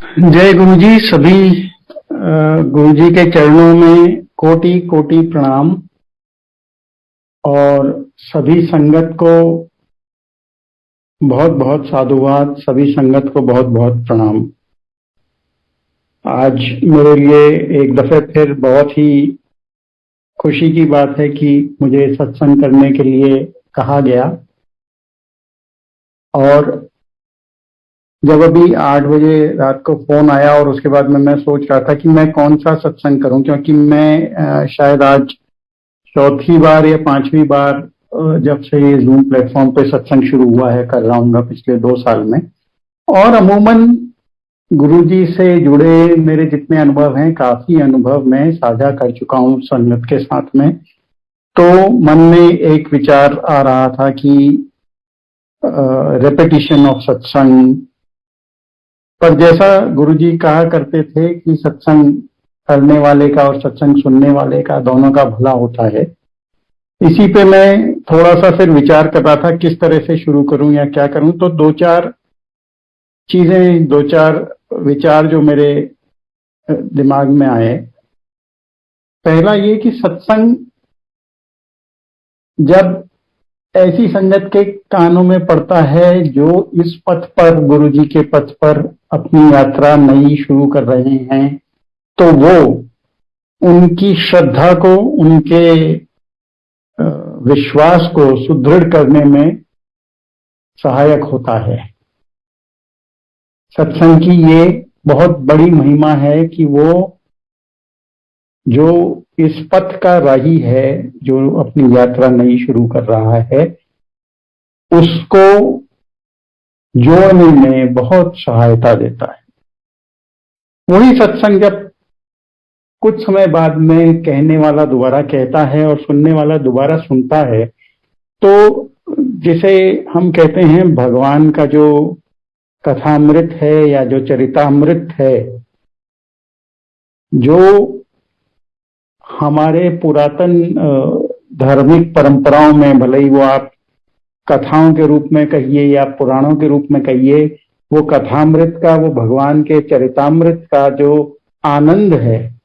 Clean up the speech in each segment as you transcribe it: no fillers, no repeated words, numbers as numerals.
जय गुरु जी। सभी गुरु जी के चरणों में कोटि कोटि प्रणाम। और सभी संगत को बहुत बहुत साधुवाद, सभी संगत को बहुत बहुत प्रणाम। आज मेरे लिए एक दफे फिर बहुत ही खुशी की बात है कि मुझे सत्संग करने के लिए कहा गया। और जब अभी 8 बजे रात को फोन आया और उसके बाद में मैं सोच रहा था कि मैं कौन सा सत्संग करूं, क्योंकि मैं शायद आज चौथी बार या पांचवी बार जब से ये जूम प्लेटफॉर्म पे सत्संग शुरू हुआ है कर रहा हूँ पिछले 2 साल में। और अमूमन गुरुजी से जुड़े मेरे जितने अनुभव हैं, काफी अनुभव मैं साझा कर चुका हूँ संगत के साथ में। तो मन में एक विचार आ रहा था कि रेपिटिशन ऑफ सत्संग। पर जैसा गुरुजी कहा करते थे कि सत्संग करने वाले का और सत्संग सुनने वाले का दोनों का भला होता है। इसी पे मैं थोड़ा सा फिर विचार कर रहा था किस तरह से शुरू करूं या क्या करूं। तो दो चार विचार जो मेरे दिमाग में आए। पहला ये कि सत्संग जब ऐसी संगत के कानों में पड़ता है जो इस पथ पर, गुरुजी के पथ पर अपनी यात्रा नई शुरू कर रहे हैं, तो वो उनकी श्रद्धा को, उनके विश्वास को सुदृढ़ करने में सहायक होता है। सत्संग की ये बहुत बड़ी महिमा है कि वो जो इस पथ का राही है, जो अपनी यात्रा नई शुरू कर रहा है, उसको जोड़ने में बहुत सहायता देता है। वही सत्संग जब कुछ समय बाद में कहने वाला दोबारा कहता है और सुनने वाला दोबारा सुनता है, तो जिसे हम कहते हैं भगवान का जो कथामृत है या जो चरितामृत है, जो हमारे पुरातन धार्मिक परंपराओं में, भले ही वो आप कथाओं के रूप में कहिए या पुराणों के रूप में कहिए, वो कथामृत का, वो भगवान के चरितामृत का जो आनंद है,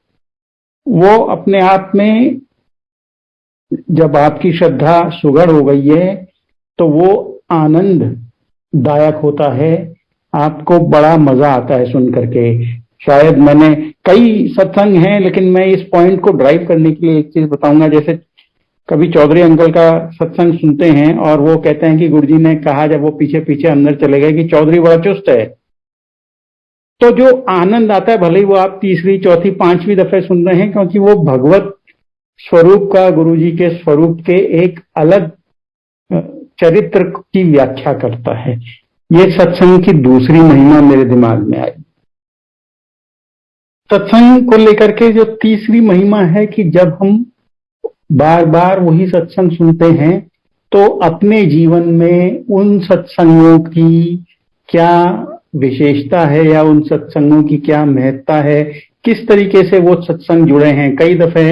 वो अपने आप में जब आपकी श्रद्धा सुगढ़ हो गई है तो वो आनंद दायक होता है। आपको बड़ा मजा आता है सुन करके। शायद मैंने कई सत्संग हैं, लेकिन मैं इस पॉइंट को ड्राइव करने के लिए एक चीज बताऊंगा। जैसे कभी चौधरी अंकल का सत्संग सुनते हैं और वो कहते हैं कि गुरुजी ने कहा, जब वो पीछे पीछे अंदर चले गए, कि चौधरी बड़ा चुस्त है। तो जो आनंद आता है, भले ही वो आप तीसरी, चौथी, पांचवी दफे सुन रहे हैं, क्योंकि वो भगवत स्वरूप का, गुरुजी के स्वरूप के एक अलग चरित्र की व्याख्या करता है। ये सत्संग की दूसरी महिमा मेरे दिमाग में आई। सत्संग को लेकर के जो तीसरी महिमा है कि जब हम बार बार वही सत्संग सुनते हैं, तो अपने जीवन में उन सत्संगों की क्या विशेषता है या उन सत्संगों की क्या महत्ता है, किस तरीके से वो सत्संग जुड़े हैं। कई दफे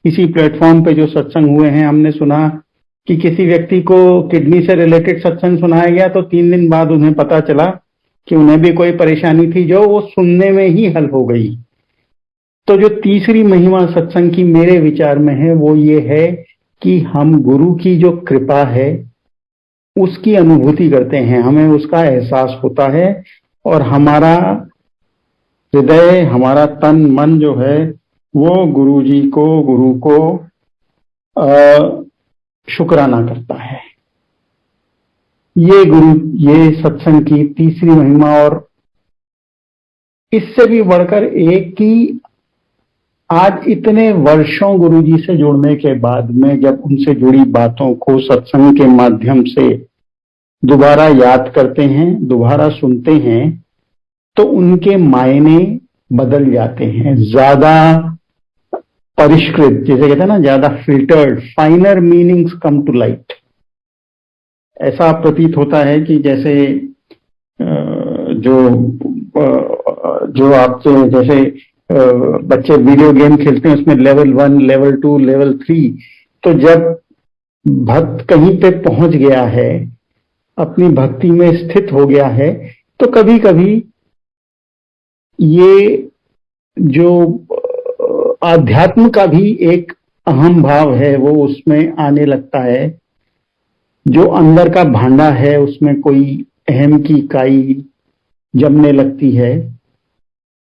इसी प्लेटफॉर्म पे जो सत्संग हुए हैं, हमने सुना कि किसी व्यक्ति को किडनी से रिलेटेड सत्संग सुनाया गया, तो 3 दिन बाद उन्हें पता चला कि उन्हें भी कोई परेशानी थी, जो वो सुनने में ही हल हो गई। तो जो तीसरी महिमा सत्संग की मेरे विचार में है, वो ये है कि हम गुरु की जो कृपा है उसकी अनुभूति करते हैं, हमें उसका एहसास होता है, और हमारा हृदय, हमारा तन मन जो है वो गुरु को शुक्राना करता है। ये सत्संग की तीसरी महिमा। और इससे भी बढ़कर एक कि आज इतने वर्षों गुरुजी से जुड़ने के बाद में जब उनसे जुड़ी बातों को सत्संग के माध्यम से दोबारा याद करते हैं, दोबारा सुनते हैं, तो उनके मायने बदल जाते हैं, ज्यादा परिष्कृत, जैसे कहते हैं ना, ज्यादा filtered, finer meanings come to light. ऐसा प्रतीत होता है कि जैसे जो आपके जैसे बच्चे वीडियो गेम खेलते हैं, उसमें लेवल 1, लेवल 2, लेवल 3। तो जब भक्त कहीं पे पहुंच गया है, अपनी भक्ति में स्थित हो गया है, तो कभी कभी ये जो आध्यात्म का भी एक अहम भाव है वो उसमें आने लगता है। जो अंदर का भांडा है उसमें कोई अहम की इकाई जमने लगती है,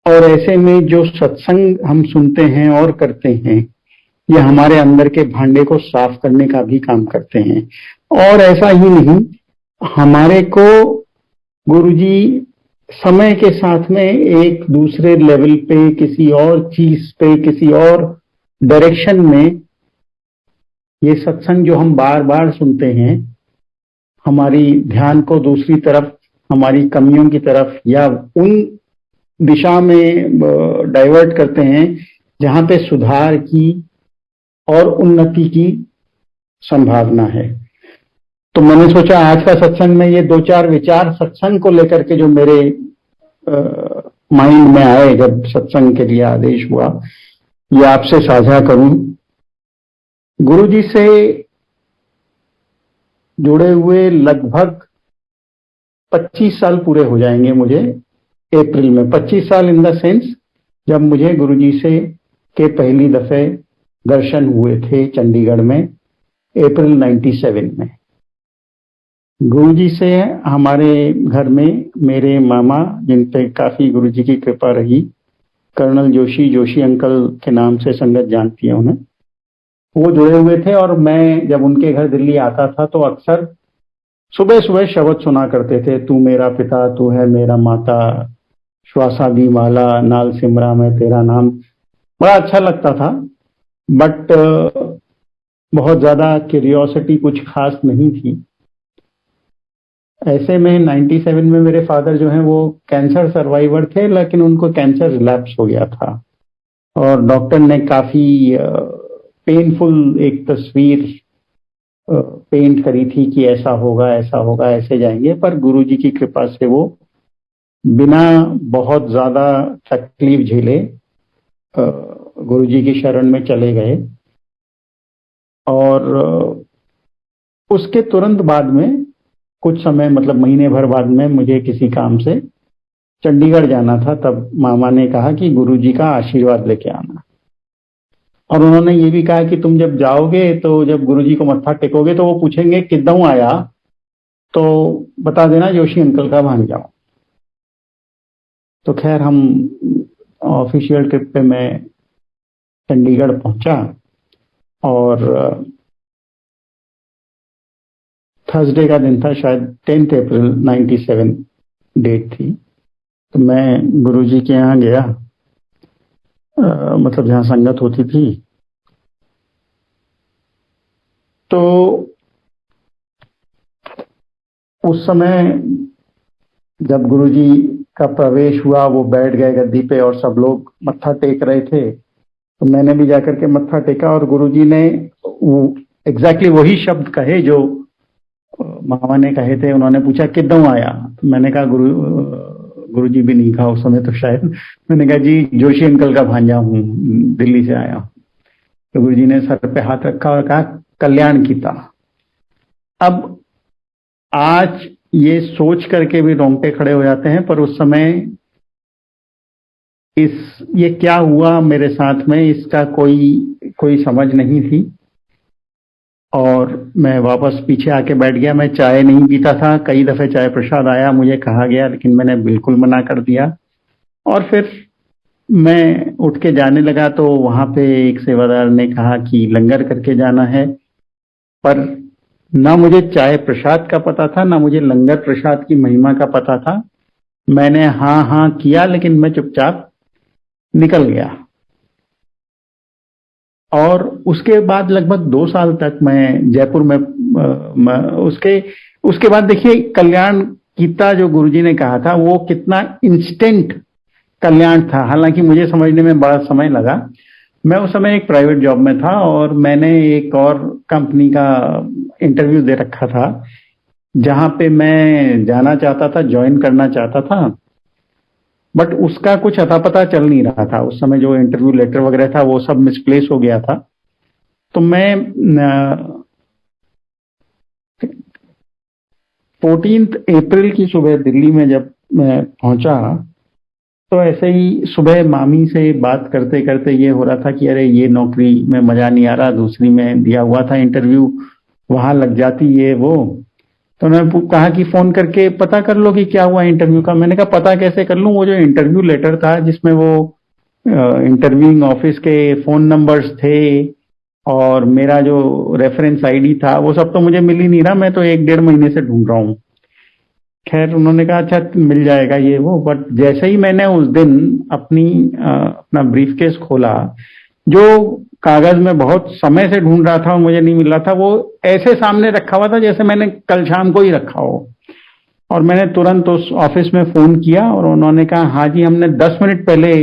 और ऐसे में जो सत्संग हम सुनते हैं और करते हैं, ये हमारे अंदर के भांडे को साफ करने का भी काम करते हैं। और ऐसा ही नहीं, हमारे को गुरुजी समय के साथ में एक दूसरे लेवल पे, किसी और चीज पे, किसी और डायरेक्शन में, ये सत्संग जो हम बार बार सुनते हैं, हमारी ध्यान को दूसरी तरफ, हमारी कमियों की तरफ या उन दिशा में डाइवर्ट करते हैं जहां पे सुधार की और उन्नति की संभावना है। तो मैंने सोचा आज का सत्संग में ये दो चार विचार सत्संग को लेकर के जो मेरे माइंड में आए जब सत्संग के लिए आदेश हुआ, ये आपसे साझा करूं। गुरुजी से जुड़े हुए लगभग 25 साल पूरे हो जाएंगे मुझे अप्रैल में। 25 साल इन द सेंस जब मुझे गुरुजी से के पहली दफे दर्शन हुए थे चंडीगढ़ में अप्रैल 97 में। गुरुजी से हमारे घर में मेरे मामा, जिन पे काफी गुरुजी की कृपा रही, कर्नल जोशी अंकल के नाम से संगत जानती है उन्हें, वो जुड़े हुए थे। और मैं जब उनके घर दिल्ली आता था तो अक्सर सुबह सुबह शब्द सुना करते थे, तू मेरा पिता, तू है मेरा माता, श्वासा दी माला, नाल सिमरा में तेरा नाम। बड़ा अच्छा लगता था, बट बहुत ज्यादा क्यूरियोसिटी कुछ खास नहीं थी। ऐसे में 97 में मेरे फादर जो हैं वो कैंसर सर्वाइवर थे, लेकिन उनको कैंसर रिलैप्स हो गया था और डॉक्टर ने काफी पेनफुल एक तस्वीर पेंट करी थी कि ऐसा होगा ऐसे जाएंगे। पर गुरुजी की कृपा से वो बिना बहुत ज्यादा तकलीफ झेले गुरुजी की शरण में चले गए। और उसके तुरंत बाद में, कुछ समय मतलब महीने भर बाद में, मुझे किसी काम से चंडीगढ़ जाना था। तब मामा ने कहा कि गुरुजी का आशीर्वाद लेके आना, और उन्होंने ये भी कहा कि तुम जब जाओगे तो जब गुरुजी को मत्था टेकोगे तो वो पूछेंगे किद्दऊ आया, तो बता देना जोशी अंकल का भांजा। तो खैर हम ऑफिशियल ट्रिप पे मैं चंडीगढ़ पहुंचा और थर्सडे का दिन था, शायद 10 अप्रैल 97 डेट थी। तो मैं गुरुजी के यहाँ गया, मतलब जहाँ संगत होती थी। तो उस समय जब गुरुजी का प्रवेश हुआ, वो बैठ गए गद्दी पे और सब लोग मत्था टेक रहे थे, तो मैंने भी जाकर के मत्था टेका। और गुरुजी ने एग्जैक्टली वही शब्द कहे जो मामा ने कहे थे। उन्होंने पूछा किद्दऊ आया, तो मैंने कहा गुरुजी भी नहीं कहा उस समय तो शायद, मैंने कहा जी जोशी अंकल का भांजा हूँ, दिल्ली से आया हूँ। तो गुरुजी ने सर पे हाथ रखा और कहा कल्याण कीता। अब आज ये सोच करके भी रोंगटे खड़े हो जाते हैं, पर उस समय ये क्या हुआ मेरे साथ में, इसका कोई समझ नहीं थी। और मैं वापस पीछे आके बैठ गया। मैं चाय नहीं पीता था, कई दफे चाय प्रसाद आया, मुझे कहा गया, लेकिन मैंने बिल्कुल मना कर दिया। और फिर मैं उठ के जाने लगा तो वहां पे एक सेवादार ने कहा कि लंगर करके जाना है। पर ना मुझे चाय प्रसाद का पता था, ना मुझे लंगर प्रसाद की महिमा का पता था। मैंने हाँ हाँ किया, लेकिन मैं चुपचाप निकल गया। और उसके बाद लगभग 2 साल तक मैं जयपुर में उसके बाद देखिए कल्याण कीता जो गुरुजी ने कहा था वो कितना इंस्टेंट कल्याण था। हालांकि मुझे समझने में बड़ा समय लगा। मैं उस समय एक प्राइवेट जॉब में था और मैंने एक और कंपनी का इंटरव्यू दे रखा था जहां पे मैं जाना चाहता था, ज्वाइन करना चाहता था, बट उसका कुछ अता पता चल नहीं रहा था। उस समय जो इंटरव्यू लेटर वगैरह था वो सब मिसप्लेस हो गया था। तो मैं 14 अप्रैल की सुबह दिल्ली में जब मैं पहुंचा तो ऐसे ही सुबह मामी से बात करते करते ये हो रहा था कि अरे ये नौकरी में मजा नहीं आ रहा, दूसरी में दिया हुआ था इंटरव्यू, वहां लग जाती ये वो। तो उन्होंने कहा कि फोन करके पता कर लो कि क्या हुआ इंटरव्यू का। मैंने कहा पता कैसे कर लूं, वो जो इंटरव्यू लेटर था जिसमें वो इंटरव्यूइंग ऑफिस के फोन नंबर्स थे और मेरा जो रेफरेंस आईडी था, वो सब तो मुझे मिल ही नहीं रहा, मैं तो 1 डेढ़ महीने से ढूंढ रहा हूँ। खैर उन्होंने कहा अच्छा मिल जाएगा ये वो। बट जैसे ही मैंने उस दिन अपना ब्रीफकेस खोला, जो कागज में बहुत समय से ढूंढ रहा था और मुझे नहीं मिल रहा था, वो ऐसे सामने रखा हुआ था जैसे मैंने कल शाम को ही रखा हो। और मैंने तुरंत उस ऑफिस में फोन किया और उन्होंने कहा हाँ जी, हमने 10 मिनट पहले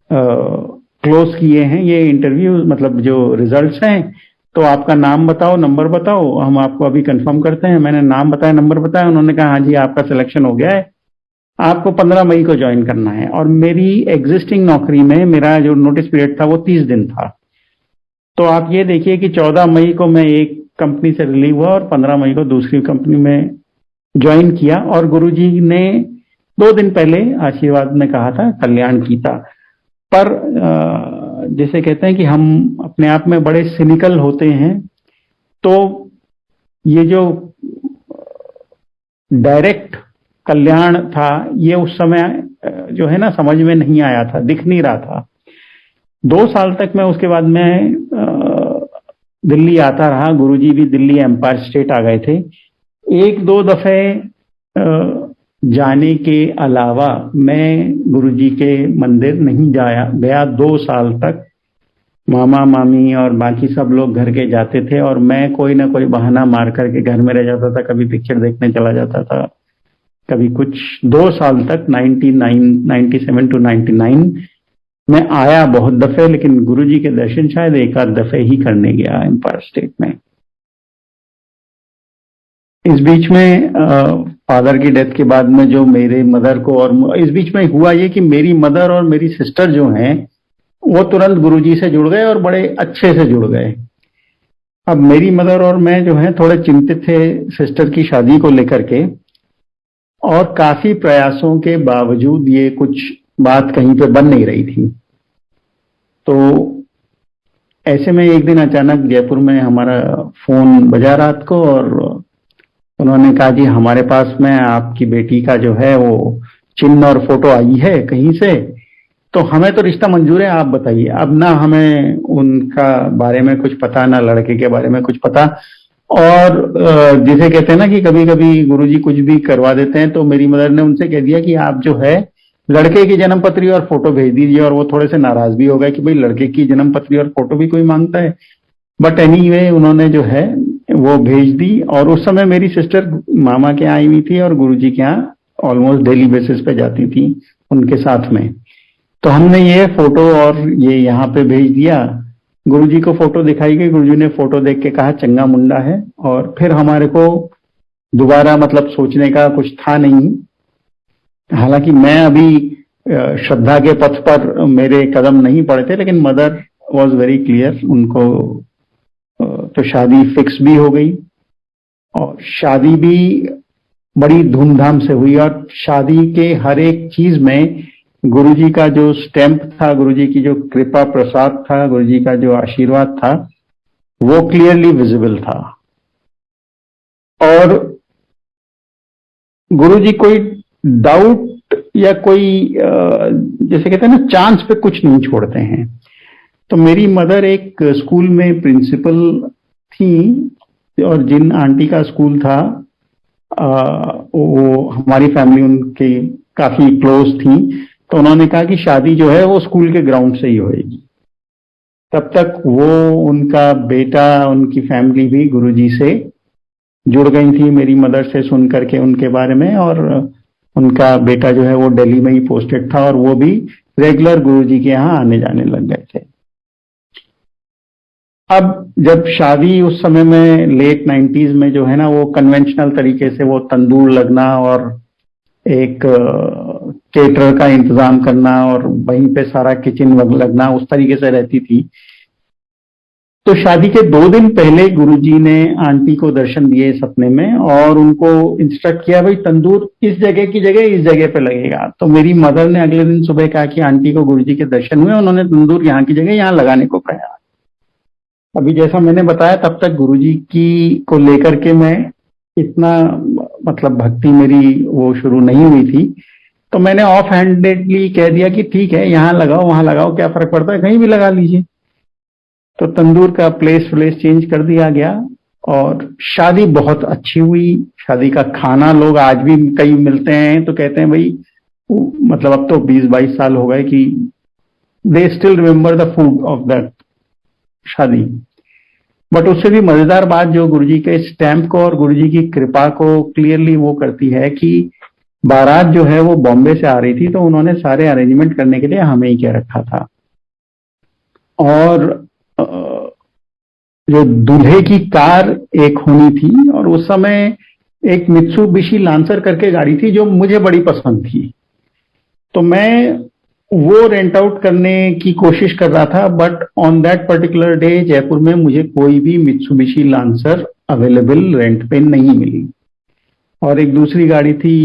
क्लोज किए हैं ये इंटरव्यू, मतलब जो रिजल्ट्स हैं, तो आपका नाम बताओ, नंबर बताओ, हम आपको अभी कंफर्म करते हैं। मैंने नाम बताया, नंबर बताया, उन्होंने कहा हाँ जी आपका सिलेक्शन हो गया है, आपको 15 मई को ज्वाइन करना है। और मेरी एग्जिस्टिंग नौकरी में मेरा जो नोटिस पीरियड था वो 30 दिन था। तो आप ये देखिए कि 14 मई को मैं एक कंपनी से रिलीव हुआ और 15 मई को दूसरी कंपनी में ज्वाइन किया। और गुरुजी ने 2 दिन पहले आशीर्वाद में कहा था कल्याण कीता। पर जैसे कहते हैं कि हम अपने आप में बड़े सिनिकल होते हैं, तो ये जो डायरेक्ट कल्याण था ये उस समय जो है ना समझ में नहीं आया था, दिख नहीं रहा था। 2 साल तक मैं उसके बाद में दिल्ली आता रहा, गुरुजी भी दिल्ली एम्पायर स्टेट आ गए थे। 1-2 दफे जाने के अलावा मैं गुरुजी के मंदिर नहीं गया 2 साल तक। मामा मामी और बाकी सब लोग घर के जाते थे और मैं कोई ना कोई बहाना मार करके घर में रह जाता था, कभी पिक्चर देखने चला जाता था, कभी कुछ। 2 साल तक 97 to 99 मैं आया बहुत दफे, लेकिन गुरुजी के दर्शन शायद 1 आध दफे ही करने गया एम्पायर स्टेट में। इस बीच में फादर की डेथ के बाद में जो मेरे मदर को, और इस बीच में हुआ ये कि मेरी मदर और मेरी सिस्टर जो हैं वो तुरंत गुरुजी से जुड़ गए और बड़े अच्छे से जुड़ गए। अब मेरी मदर और मैं जो है थोड़े चिंतित थे सिस्टर की शादी को लेकर के, और काफी प्रयासों के बावजूद ये कुछ बात कहीं पे बन नहीं रही थी। तो ऐसे में एक दिन अचानक जयपुर में हमारा फोन बजा रात को और उन्होंने कहा जी हमारे पास में आपकी बेटी का जो है वो चिन्ह और फोटो आई है कहीं से, तो हमें तो रिश्ता मंजूर है, आप बताइए। अब ना हमें उनका बारे में कुछ पता, ना लड़के के बारे में कुछ पता। और जिसे कहते हैं ना कि कभी कभी गुरुजी कुछ भी करवा देते हैं, तो मेरी मदर ने उनसे कह दिया कि आप जो है लड़के की जन्म पत्री और फोटो भेज दीजिए। और वो थोड़े से नाराज भी हो गए कि भाई लड़के की जन्म पत्री और फोटो भी कोई मांगता है। बट एनीवे उन्होंने जो है वो भेज दी। और उस समय मेरी सिस्टर मामा के यहाँ आई हुई थी और गुरुजी के यहाँ ऑलमोस्ट डेली बेसिस पे जाती थी उनके साथ में। तो हमने ये फोटो और ये यहाँ पे भेज दिया। गुरुजी को फोटो दिखाई गई, गुरुजी ने फोटो देख के कहा चंगा मुंडा है। और फिर हमारे को दोबारा मतलब सोचने का कुछ था नहीं। हालांकि मैं अभी श्रद्धा के पथ पर मेरे कदम नहीं पड़े थे, लेकिन मदर वॉज वेरी क्लियर, उनको तो शादी फिक्स भी हो गई और शादी भी बड़ी धूमधाम से हुई। और शादी के हर एक चीज में गुरुजी का जो स्टैंप था, गुरुजी की जो कृपा प्रसाद था, गुरुजी का जो आशीर्वाद था, वो क्लियरली विजिबल था। और गुरुजी कोई डाउट या कोई जैसे कहते हैं ना चांस पे कुछ नहीं छोड़ते हैं। तो मेरी मदर एक स्कूल में प्रिंसिपल थी और जिन आंटी का स्कूल था वो हमारी फैमिली उनकी काफी क्लोज थी। तो उन्होंने कहा कि शादी जो है वो स्कूल के ग्राउंड से ही होएगी। तब तक वो उनका बेटा, उनकी फैमिली भी गुरुजी से जुड़ गई थी मेरी मदर से सुन करके उनके बारे में। और उनका बेटा जो है वो दिल्ली में ही पोस्टेड था और वो भी रेगुलर गुरुजी के यहाँ आने जाने लग गए थे। अब जब शादी उस समय में लेट 90s में जो है ना वो कन्वेंशनल तरीके से वो तंदूर लगना और एक केटरर का इंतजाम करना और वहीं पे सारा किचन लगना उस तरीके से रहती थी। तो शादी के 2 दिन पहले गुरुजी ने आंटी को दर्शन दिए सपने में और उनको इंस्ट्रक्ट किया, भाई तंदूर इस जगह की जगह इस जगह पे लगेगा। तो मेरी मदर ने अगले दिन सुबह कहा कि आंटी को गुरुजी के दर्शन हुए, उन्होंने तंदूर यहाँ की जगह यहाँ लगाने को कहा। अभी जैसा मैंने बताया, तब तक गुरुजी की को लेकर के मैं इतना मतलब भक्ति मेरी वो शुरू नहीं हुई थी। तो मैंने ऑफ हैंडेडली कह दिया कि ठीक है, यहाँ लगाओ वहां लगाओ, क्या फर्क पड़ता है, कहीं भी लगा लीजिए। तो तंदूर का प्लेस चेंज कर दिया गया और शादी बहुत अच्छी हुई। शादी का खाना, लोग आज भी कई मिलते हैं तो कहते हैं भाई, मतलब अब तो 20-22 साल हो गए कि they still remember the food of that शादी। बट उससे भी मजेदार बात जो गुरुजी के स्टैम्प को और गुरुजी की कृपा को क्लियरली वो करती है कि बारात जो है वो बॉम्बे से आ रही थी, तो उन्होंने सारे अरेंजमेंट करने के लिए हमें ही कह रखा था। और जो दूल्हे की कार एक होनी थी, और उस समय एक मित्सुबिशी लांसर करके गाड़ी थी जो मुझे बड़ी पसंद थी। तो मैं वो रेंट आउट करने की कोशिश कर रहा था, but on that particular day Jaipur में मुझे कोई भी मित्सुबिशी लांसर अवेलेबल रेंट पे नहीं मिली। और एक दूसरी गाड़ी थी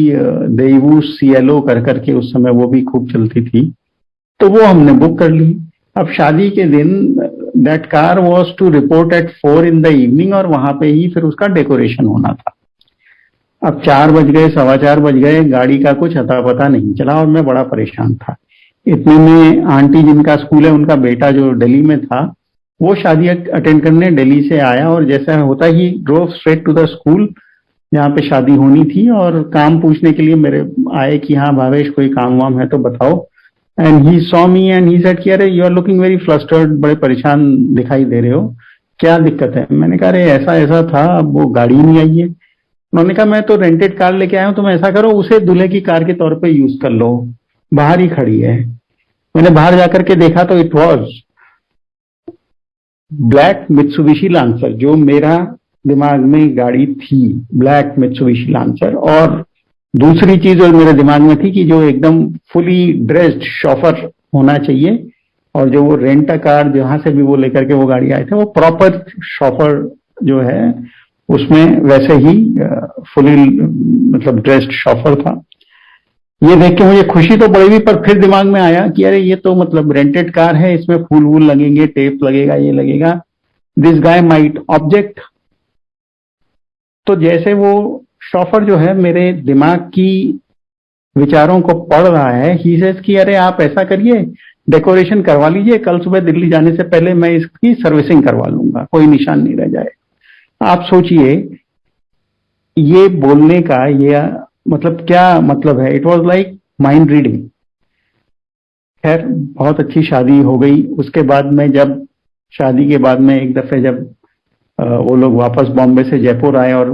देवू सीएलओ करके, उस समय वो भी खूब चलती थी, तो वो हमने बुक कर ली। अब शादी के दिन that car was to report at 4 in the evening और वहां पे ही फिर उसका डेकोरेशन होना था। अब 4 बज गए, 4:15 बज गए, गाड़ी का कुछ अता पता नहीं चला और मैं बड़ा परेशान था। इतने में आंटी जिनका स्कूल है, उनका बेटा जो दिल्ली में था, वो शादी अटेंड करने दिल्ली से आया और जैसा होता ही drove straight to the school जहाँ पे शादी होनी थी, और काम पूछने के लिए मेरे आए कि हाँ भावेश कोई काम वाम है तो बताओ। And he saw me and he said कि अरे you are looking very flustered, बड़े परेशान दिखाई दे रहे हो, क्या दिक्कत है? मैंने कहा अरे ऐसा ऐसा था, अब वो गाड़ी नहीं आई है। उन्होंने कहा मैं तो रेंटेड कार लेके आया हूँ, तुम ऐसा करो उसे दूल्हे की कार के तौर पे यूज कर लो, बाहर ही खड़ी है। मैंने बाहर जाकर के देखा तो it was black Mitsubishi lancer, जो मेरा दिमाग में गाड़ी थी, ब्लैक मित्सुबिशी लांसर। और दूसरी चीज जो मेरे दिमाग में थी कि जो एकदम फुली ड्रेस्ड शॉफर होना चाहिए, और जो वो रेंट अ कार जहां से भी वो लेकर के वो गाड़ी आए थे, वो प्रॉपर शॉफर जो है उसमें वैसे ही फुली मतलब ड्रेस्ड शॉफर था। ये देख के मुझे खुशी तो पड़ी, पर फिर दिमाग में आया कि अरे ये तो मतलब रेंटेड कार है, इसमें फूल वूल लगेंगे, टेप लगेगा, ये लगेगा, दिस गाय माइट ऑब्जेक्ट। तो जैसे वो शॉफर जो है मेरे दिमाग की विचारों को पढ़ रहा है, ही सेज कि अरे आप ऐसा करिए, डेकोरेशन करवा लीजिए, कल सुबह दिल्ली जाने से पहले मैं इसकी सर्विसिंग करवा लूंगा, कोई निशान नहीं रह जाए। आप सोचिए ये बोलने का ये मतलब क्या मतलब है? It was like mind reading. खैर बहुत अच्छी शादी हो गई। उसके बाद में जब शादी के बाद में एक दफे जब वो लोग वापस बॉम्बे से जयपुर आए और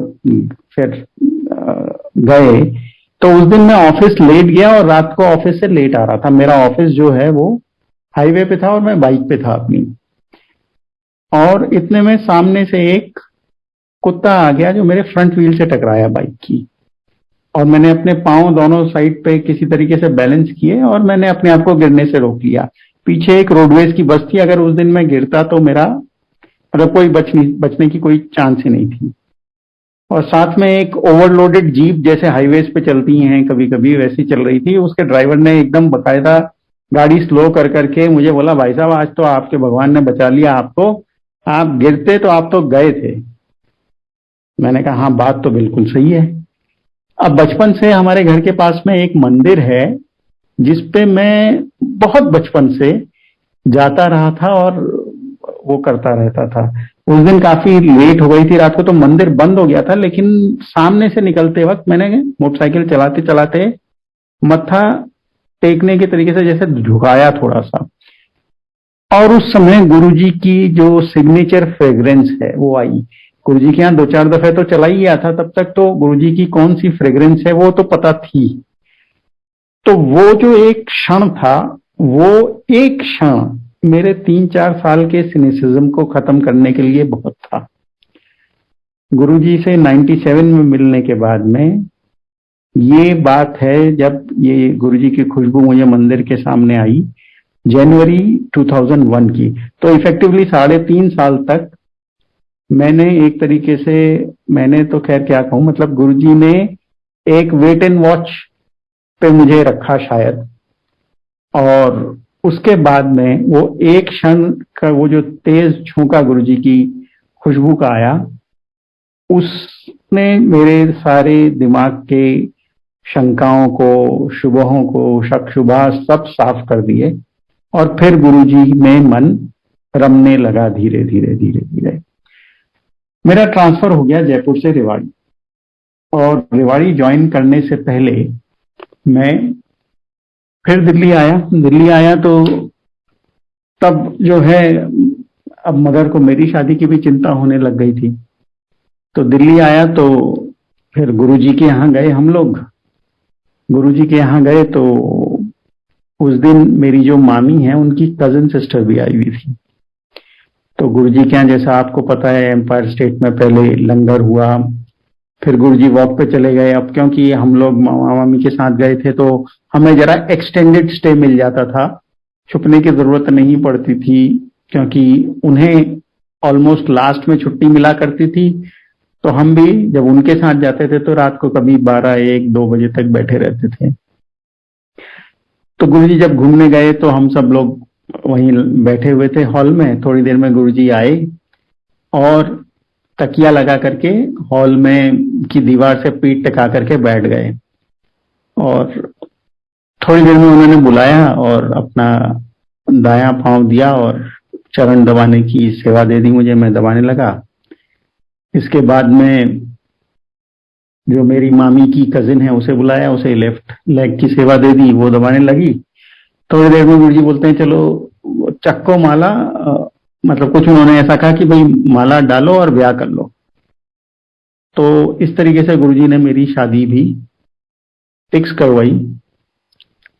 फिर गए, तो उस दिन मैं ऑफिस लेट गया और रात को ऑफिस से लेट आ रहा था। मेरा ऑफिस जो है वो हाईवे पे था और मैं बाइक पे था अपनी, और इतने में सामने से एक कुत्ता आ गया जो मेरे फ्रंट व्हील से टकराया बाइक की, और मैंने अपने पांव दोनों साइड पे किसी तरीके से बैलेंस किए और मैंने अपने आप को गिरने से रोक लिया। पीछे एक रोडवेज की बस थी, अगर उस दिन मैं गिरता तो मेरा मतलब कोई बचने की कोई चांस ही नहीं थी। और साथ में एक ओवरलोडेड जीप जैसे हाईवेज पे चलती हैं कभी कभी, वैसी चल रही थी। उसके ड्राइवर ने एकदम बकायदा गाड़ी स्लो कर करके मुझे बोला, भाई साहब आज तो आपके भगवान ने बचा लिया आपको, आप गिरते तो आप तो गए थे। मैंने कहा हाँ बात तो बिल्कुल सही है। अब बचपन से हमारे घर के पास में एक मंदिर है जिसपे मैं बहुत बचपन से जाता रहा था और वो करता रहता था। उस दिन काफी लेट हो गई थी रात को, तो मंदिर बंद हो गया था, लेकिन सामने से निकलते वक्त मैंने मोटरसाइकिल चलाते चलाते मत्था टेकने के तरीके से जैसे झुकाया थोड़ा सा, और उस समय गुरुजी की जो सिग्नेचर फ्रेग्रेंस है वो आई। गुरुजी के यहाँ 2-4 दफे तो चला ही गया था, तब तक तो गुरुजी की कौन सी फ्रेग्रेंस है वो तो पता थी। तो वो जो एक क्षण था, वो एक क्षण मेरे 3-4 साल के सिनिसिज्म को खत्म करने के लिए बहुत था। गुरुजी से 97 में मिलने के बाद में ये बात है, जब ये गुरुजी की खुशबू मुझे मंदिर के सामने आई, जनवरी 2001 की। तो इफेक्टिवली 3.5 साल तक मैंने एक तरीके से, मैंने तो खैर क्या कहूं, मतलब गुरुजी ने एक वेट एंड वॉच पे मुझे रखा शायद। और उसके बाद में वो एक क्षण का वो जो तेज झोंका गुरुजी की खुशबू का आया, उसने मेरे सारे दिमाग के शंकाओं को, शुबहों को, शक शुबा सब साफ कर दिए। और फिर गुरुजी में मन रमने लगा धीरे धीरे धीरे धीरे। मेरा ट्रांसफर हो गया जयपुर से रेवाड़ी। और रेवाड़ी ज्वाइन करने से पहले मैं फिर दिल्ली आया। दिल्ली आया तो तब जो है, अब मदर को मेरी शादी की भी चिंता होने लग गई थी। तो दिल्ली आया तो फिर गुरुजी के यहाँ गए हम लोग। गुरुजी के यहाँ गए तो उस दिन मेरी जो मामी है उनकी कजिन सिस्टर भी आई हुई थी। तो गुरुजी के यहाँ, जैसा आपको पता है, एम्पायर स्टेट में पहले लंगर हुआ, फिर गुरुजी वॉक पे चले गए। अब क्योंकि हम लोग मामा मामी के साथ गए थे तो हमें जरा एक्सटेंडेड स्टे मिल जाता था, छुपने की जरूरत नहीं पड़ती थी, क्योंकि उन्हें ऑलमोस्ट लास्ट में छुट्टी मिला करती थी। तो हम भी जब उनके साथ जाते थे तो रात को कभी 12, 1, 2 बजे तक बैठे रहते थे। तो गुरुजी जब घूमने गए तो हम सब लोग वहीं बैठे हुए थे हॉल में। थोड़ी देर में गुरुजी आए और तकिया लगा करके हॉल में की दीवार से पीठ टिका करके बैठ गए। और थोड़ी देर में उन्होंने बुलाया और अपना दायां पांव दिया और चरण दबाने की सेवा दे दी मुझे। मैं दबाने लगा। इसके बाद में जो मेरी मामी की कजिन है उसे बुलाया, उसे लेफ्ट लेग की सेवा दे दी, वो दबाने लगी। थोड़ी देर में गुरुजी बोलते हैं चलो चक्को माला, मतलब कुछ उन्होंने ऐसा कहा कि भाई माला डालो और ब्याह कर लो। तो इस तरीके से गुरुजी ने मेरी शादी भी फिक्स करवाई।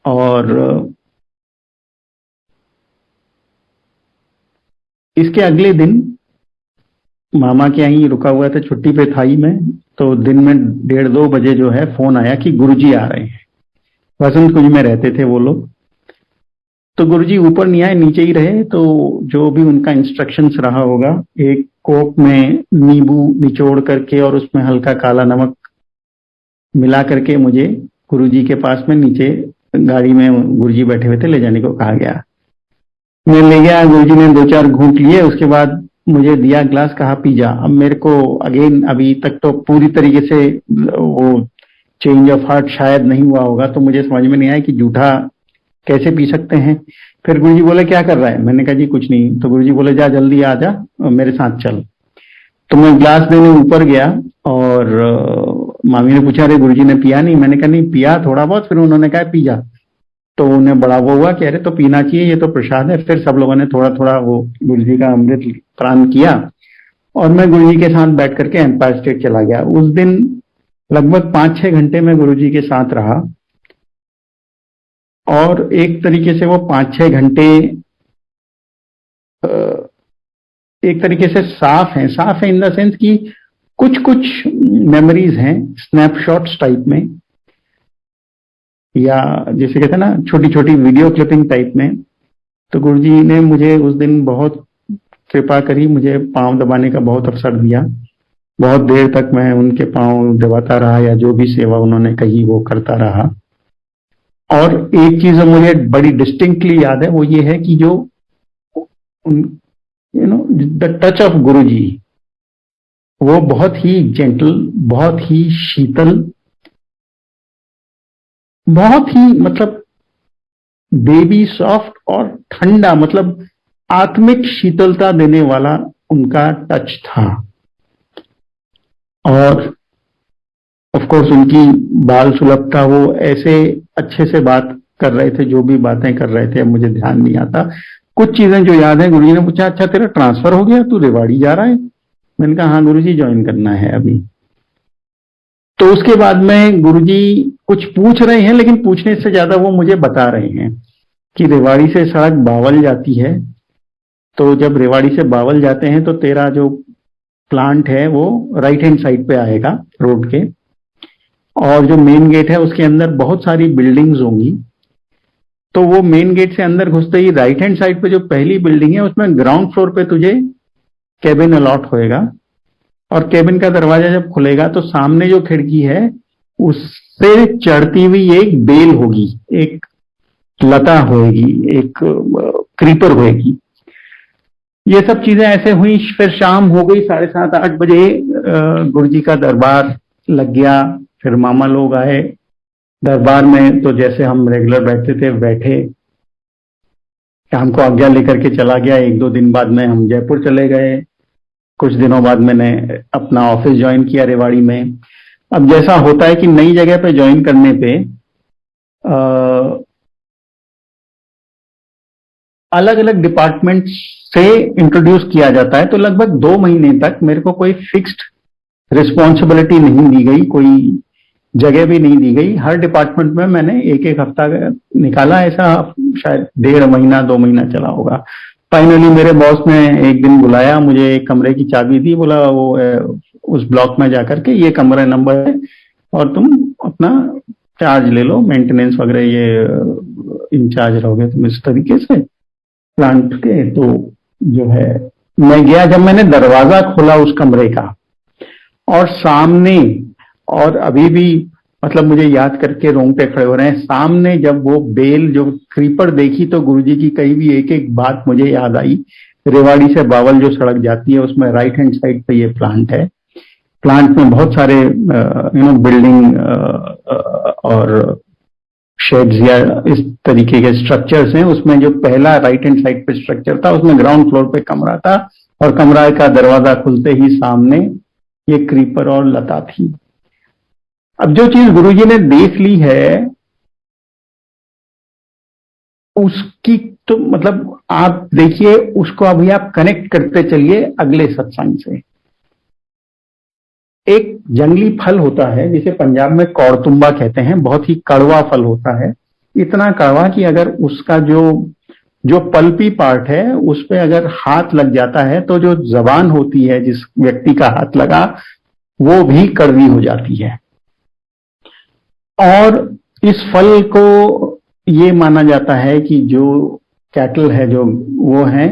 और इसके अगले दिन मामा के यहीं रुका हुआ था, छुट्टी पे था ही मैं। तो दिन में 1:30-2 बजे जो है फोन आया कि गुरुजी आ रहे हैं। वसंत कुंज में रहते थे वो लोग। तो गुरुजी ऊपर नहीं आए, नीचे ही रहे। तो जो भी उनका इंस्ट्रक्शंस रहा होगा, एक कोक में नींबू निचोड़ करके और उसमें हल्का काला नमक मिला करके मुझे गुरुजी के पास में नीचे गाड़ी में गुरुजी बैठे हुए थे ले जाने को कहा गया। मैं ले गया, गुरुजी ने 2-4 घूंट लिए, उसके बाद मुझे दिया ग्लास, कहा पी जा। अब मेरे को अगेन अभी तक तो पूरी तरीके से वो चेंज ऑफ हार्ट शायद नहीं हुआ होगा, तो मुझे समझ में नहीं आया कि जूठा कैसे पी सकते हैं। फिर गुरुजी बोले क्या कर रहा है? मैंने कहा जी कुछ नहीं। तो गुरुजी बोले जा जल्दी आ जा, मेरे साथ चल। तो मैं ग्लास देने ऊपर गया और मामी ने पूछा अरे गुरुजी ने पिया नहीं? मैंने कहा नहीं पिया थोड़ा बहुत। फिर उन्होंने कहा पी जा। तो उन्हें बड़ा वो हुआ कि अरे तो पीना चाहिए, ये तो प्रसाद है। फिर सब लोगों ने थोड़ा थोड़ा वो गुरुजी का अमृत पान किया और मैं गुरुजी के साथ बैठ करके एम्पायर स्टेट चला गया। उस दिन लगभग 5-6 घंटे में गुरुजी के साथ रहा। और एक तरीके से वो 5-6 घंटे एक तरीके से साफ है इन द सेंस कि कुछ कुछ मेमोरीज हैं स्नैपशॉट्स टाइप में, या जैसे कहते हैं ना छोटी छोटी वीडियो क्लिपिंग टाइप में। तो गुरुजी ने मुझे उस दिन बहुत कृपा करी, मुझे पांव दबाने का बहुत अवसर दिया। बहुत देर तक मैं उनके पांव दबाता रहा, या जो भी सेवा उन्होंने कही वो करता रहा। और एक चीज मुझे बड़ी डिस्टिंक्टली याद है, वो ये है कि जो द टच ऑफ गुरुजी, वो बहुत ही जेंटल, बहुत ही शीतल, बहुत ही मतलब बेबी सॉफ्ट और ठंडा, मतलब आत्मिक शीतलता देने वाला उनका टच था। और ऑफ कोर्स उनकी बाल सुलभता, वो ऐसे अच्छे से बात कर रहे थे, जो भी बातें कर रहे थे अब मुझे ध्यान नहीं आता। कुछ चीजें जो याद है, गुरुजी ने पूछा अच्छा तेरा ट्रांसफर हो गया, तू रेवाड़ी जा रहा है? मैंने कहा हाँ गुरुजी ज्वाइन करना है अभी। तो उसके बाद में गुरुजी कुछ पूछ रहे हैं, लेकिन पूछने से ज्यादा वो मुझे बता रहे हैं कि रेवाड़ी से सड़क बावल जाती है। तो जब रेवाड़ी से बावल जाते हैं तो तेरा जो प्लांट है वो राइट हैंड साइड पे आएगा रोड के, और जो मेन गेट है उसके अंदर बहुत सारी बिल्डिंग्स होंगी। तो वो मेन गेट से अंदर घुसते ही राइट हैंड साइड पे जो पहली बिल्डिंग है उसमें ग्राउंड फ्लोर पे तुझे केबिन अलॉट होएगा, और केबिन का दरवाजा जब खुलेगा तो सामने जो खिड़की है उससे चढ़ती हुई एक बेल होगी, एक लता होएगी, एक क्रीपर होएगी। ये सब चीजें ऐसे हुई। फिर शाम हो गई, 7:30-8 बजे गुरुजी का दरबार लग गया। फिर मामा लोग आए दरबार में, तो जैसे हम रेगुलर बैठते थे बैठे, हमको आज्ञा लेकर के चला गया। 1-2 दिन बाद में हम जयपुर चले गए। कुछ दिनों बाद मैंने अपना ऑफिस ज्वाइन किया रेवाड़ी में। अब जैसा होता है कि नई जगह पे ज्वाइन करने पे अलग अलग डिपार्टमेंट से इंट्रोड्यूस किया जाता है, तो लगभग 2 महीने तक मेरे को कोई फिक्स्ड रिस्पॉन्सिबिलिटी नहीं दी गई, कोई जगह भी नहीं दी गई। हर डिपार्टमेंट में मैंने एक एक हफ्ता निकाला, ऐसा शायद 1.5 महीना 2 महीना चला होगा। फाइनली मेरे बॉस ने एक दिन बुलाया, मुझे एक कमरे की चाबी दी, बोला वो उस ब्लॉक में जाकर के ये कमरा नंबर है और तुम अपना चार्ज ले लो, मेंटेनेंस वगैरह ये इंचार्ज रहोगे तुम इस तरीके से प्लांट के। तो जो है मैं गया, जब मैंने दरवाजा खोला उस कमरे का और सामने, और अभी भी मतलब मुझे याद करके रोंगटे खड़े हो रहे हैं, सामने जब वो बेल जो क्रीपर देखी तो गुरुजी की कही भी एक एक बात मुझे याद आई। रेवाड़ी से बावल जो सड़क जाती है उसमें राइट हैंड साइड पे ये प्लांट है। प्लांट में बहुत सारे बिल्डिंग और शेड्स या इस तरीके के स्ट्रक्चर्स हैं। उसमें जो पहला राइट हैंड साइड पे स्ट्रक्चर था उसमें ग्राउंड फ्लोर पे कमरा था, और कमरा का दरवाजा खुलते ही सामने ये क्रीपर और लता थी। अब जो चीज गुरुजी ने देख ली है उसकी तो मतलब आप देखिए उसको, अभी आप कनेक्ट करते चलिए अगले सत्संग से। एक जंगली फल होता है जिसे पंजाब में कौड़तुंबा कहते हैं, बहुत ही कड़वा फल होता है। इतना कड़वा कि अगर उसका जो पल्पी पार्ट है उस पे अगर हाथ लग जाता है तो जो जबान होती है जिस व्यक्ति का हाथ लगा वो भी कड़वी हो जाती है। और इस फल को ये माना जाता है कि जो कैटल है जो वो हैं